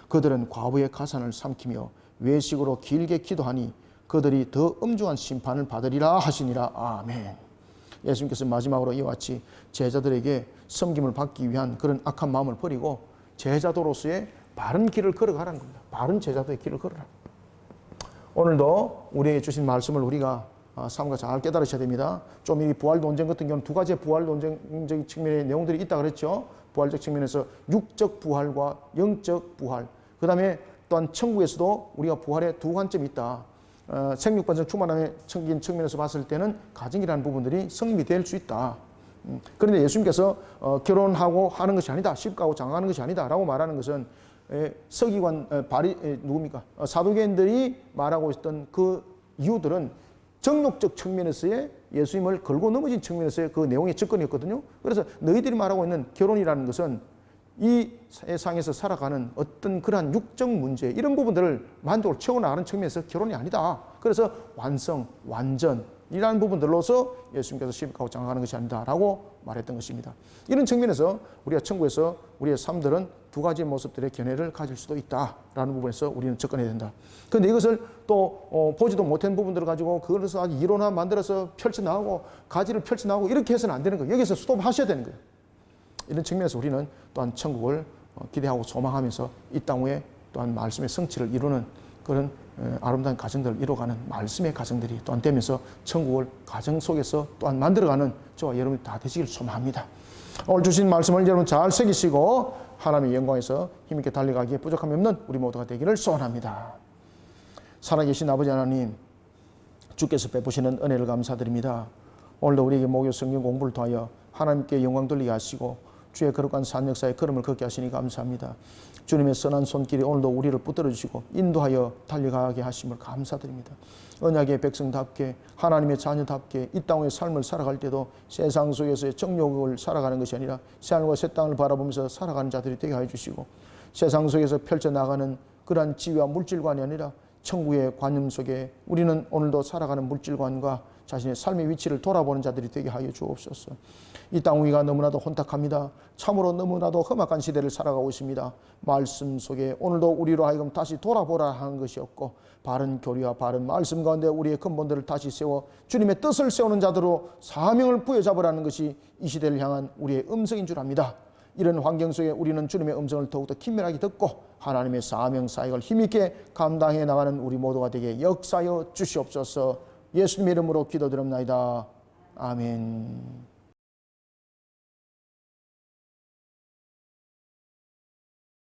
그들은 과부의 가산을 삼키며 외식으로 길게 기도하니 그들이 더 엄중한 심판을 받으리라 하시니라. 아멘. 예수님께서 마지막으로 이와 같이 제자들에게 섬김을 받기 위한 그런 악한 마음을 버리고 제자도로서의 바른 길을 걸어가라는 겁니다. 바른 제자도의 길을 걸어라. 오늘도 우리에게 주신 말씀을 우리가 삼가 잘 깨달으셔야 됩니다. 좀 이 부활 논쟁 같은 경우는 두 가지의 부활 논쟁적인 측면의 내용들이 있다 그랬죠. 부활적 측면에서 육적 부활과 영적 부활. 그 다음에 또한 천국에서도 우리가 부활의 두 관점이 있다. 생육반전 충만함의 측면에서 봤을 때는 가정이라는 부분들이 성립이 될 수 있다. 그런데 예수님께서 결혼하고 하는 것이 아니다. 시집가고 장가하는 것이 아니다. 라고 말하는 것은 서기관, 누굽니까? 사두개인들이 말하고 있던 그 이유들은 정욕적 측면에서의 예수님을 걸고 넘어진 측면에서의 그 내용의 접근이었거든요. 그래서 너희들이 말하고 있는 결혼이라는 것은 이 세상에서 살아가는 어떤 그러한 육적 문제 이런 부분들을 만족을 채워나가는 측면에서 결혼이 아니다. 그래서 완성, 완전이라는 부분들로서 예수님께서 시집가고 장가가는 것이 아니다라고 말했던 것입니다. 이런 측면에서 우리가 천국에서 우리의 삶들은 두 가지 모습들의 견해를 가질 수도 있다라는 부분에서 우리는 접근해야 된다. 그런데 이것을 또 보지도 못한 부분들을 가지고 그것을 아주 이론화 만들어서 펼쳐나가고 가지를 펼쳐나가고 이렇게 해서는 안 되는 거예요. 여기서 스톱하셔야 되는 거예요. 이런 측면에서 우리는 또한 천국을 기대하고 소망하면서 이 땅 위에 또한 말씀의 성취를 이루는 그런 아름다운 가정들을 이루어가는 말씀의 가정들이 또한 되면서 천국을 가정 속에서 또한 만들어가는 저와 여러분이 다 되시길 소망합니다. 오늘 주신 말씀을 여러분 잘 새기시고 하나님의 영광에서 힘있게 달려가기에 부족함이 없는 우리 모두가 되기를 소원합니다. 살아계신 아버지 하나님, 주께서 베푸시는 은혜를 감사드립니다. 오늘도 우리에게 목요 성경 공부를 통하여 하나님께 영광 돌리게 하시고 주의 거룩한 산 역사의 걸음을 걷게 하시니 감사합니다. 주님의 선한 손길이 오늘도 우리를 붙들어 주시고 인도하여 달려가게 하심을 감사드립니다. 언약의 백성답게 하나님의 자녀답게 이 땅의 삶을 살아갈 때도 세상 속에서의 정욕을 살아가는 것이 아니라 새하늘과 새 땅을 바라보면서 살아가는 자들이 되게 하여 주시고 세상 속에서 펼쳐나가는 그러한 지위와 물질관이 아니라 천국의 관념 속에 우리는 오늘도 살아가는 물질관과 자신의 삶의 위치를 돌아보는 자들이 되게 하여 주옵소서. 이 땅 위가 너무나도 혼탁합니다. 참으로 너무나도 험악한 시대를 살아가고 있습니다. 말씀 속에 오늘도 우리로 하여금 다시 돌아보라 하는 것이 없고 바른 교리와 바른 말씀 가운데 우리의 근본들을 다시 세워 주님의 뜻을 세우는 자들로 사명을 부여잡으라는 것이 이 시대를 향한 우리의 음성인 줄 압니다. 이런 환경 속에 우리는 주님의 음성을 더욱더 긴밀하게 듣고 하나님의 사명 사역을 힘있게 감당해 나가는 우리 모두가 되게 역사하여 주시옵소서. 예수님의 이름으로 기도드립나이다. 아멘.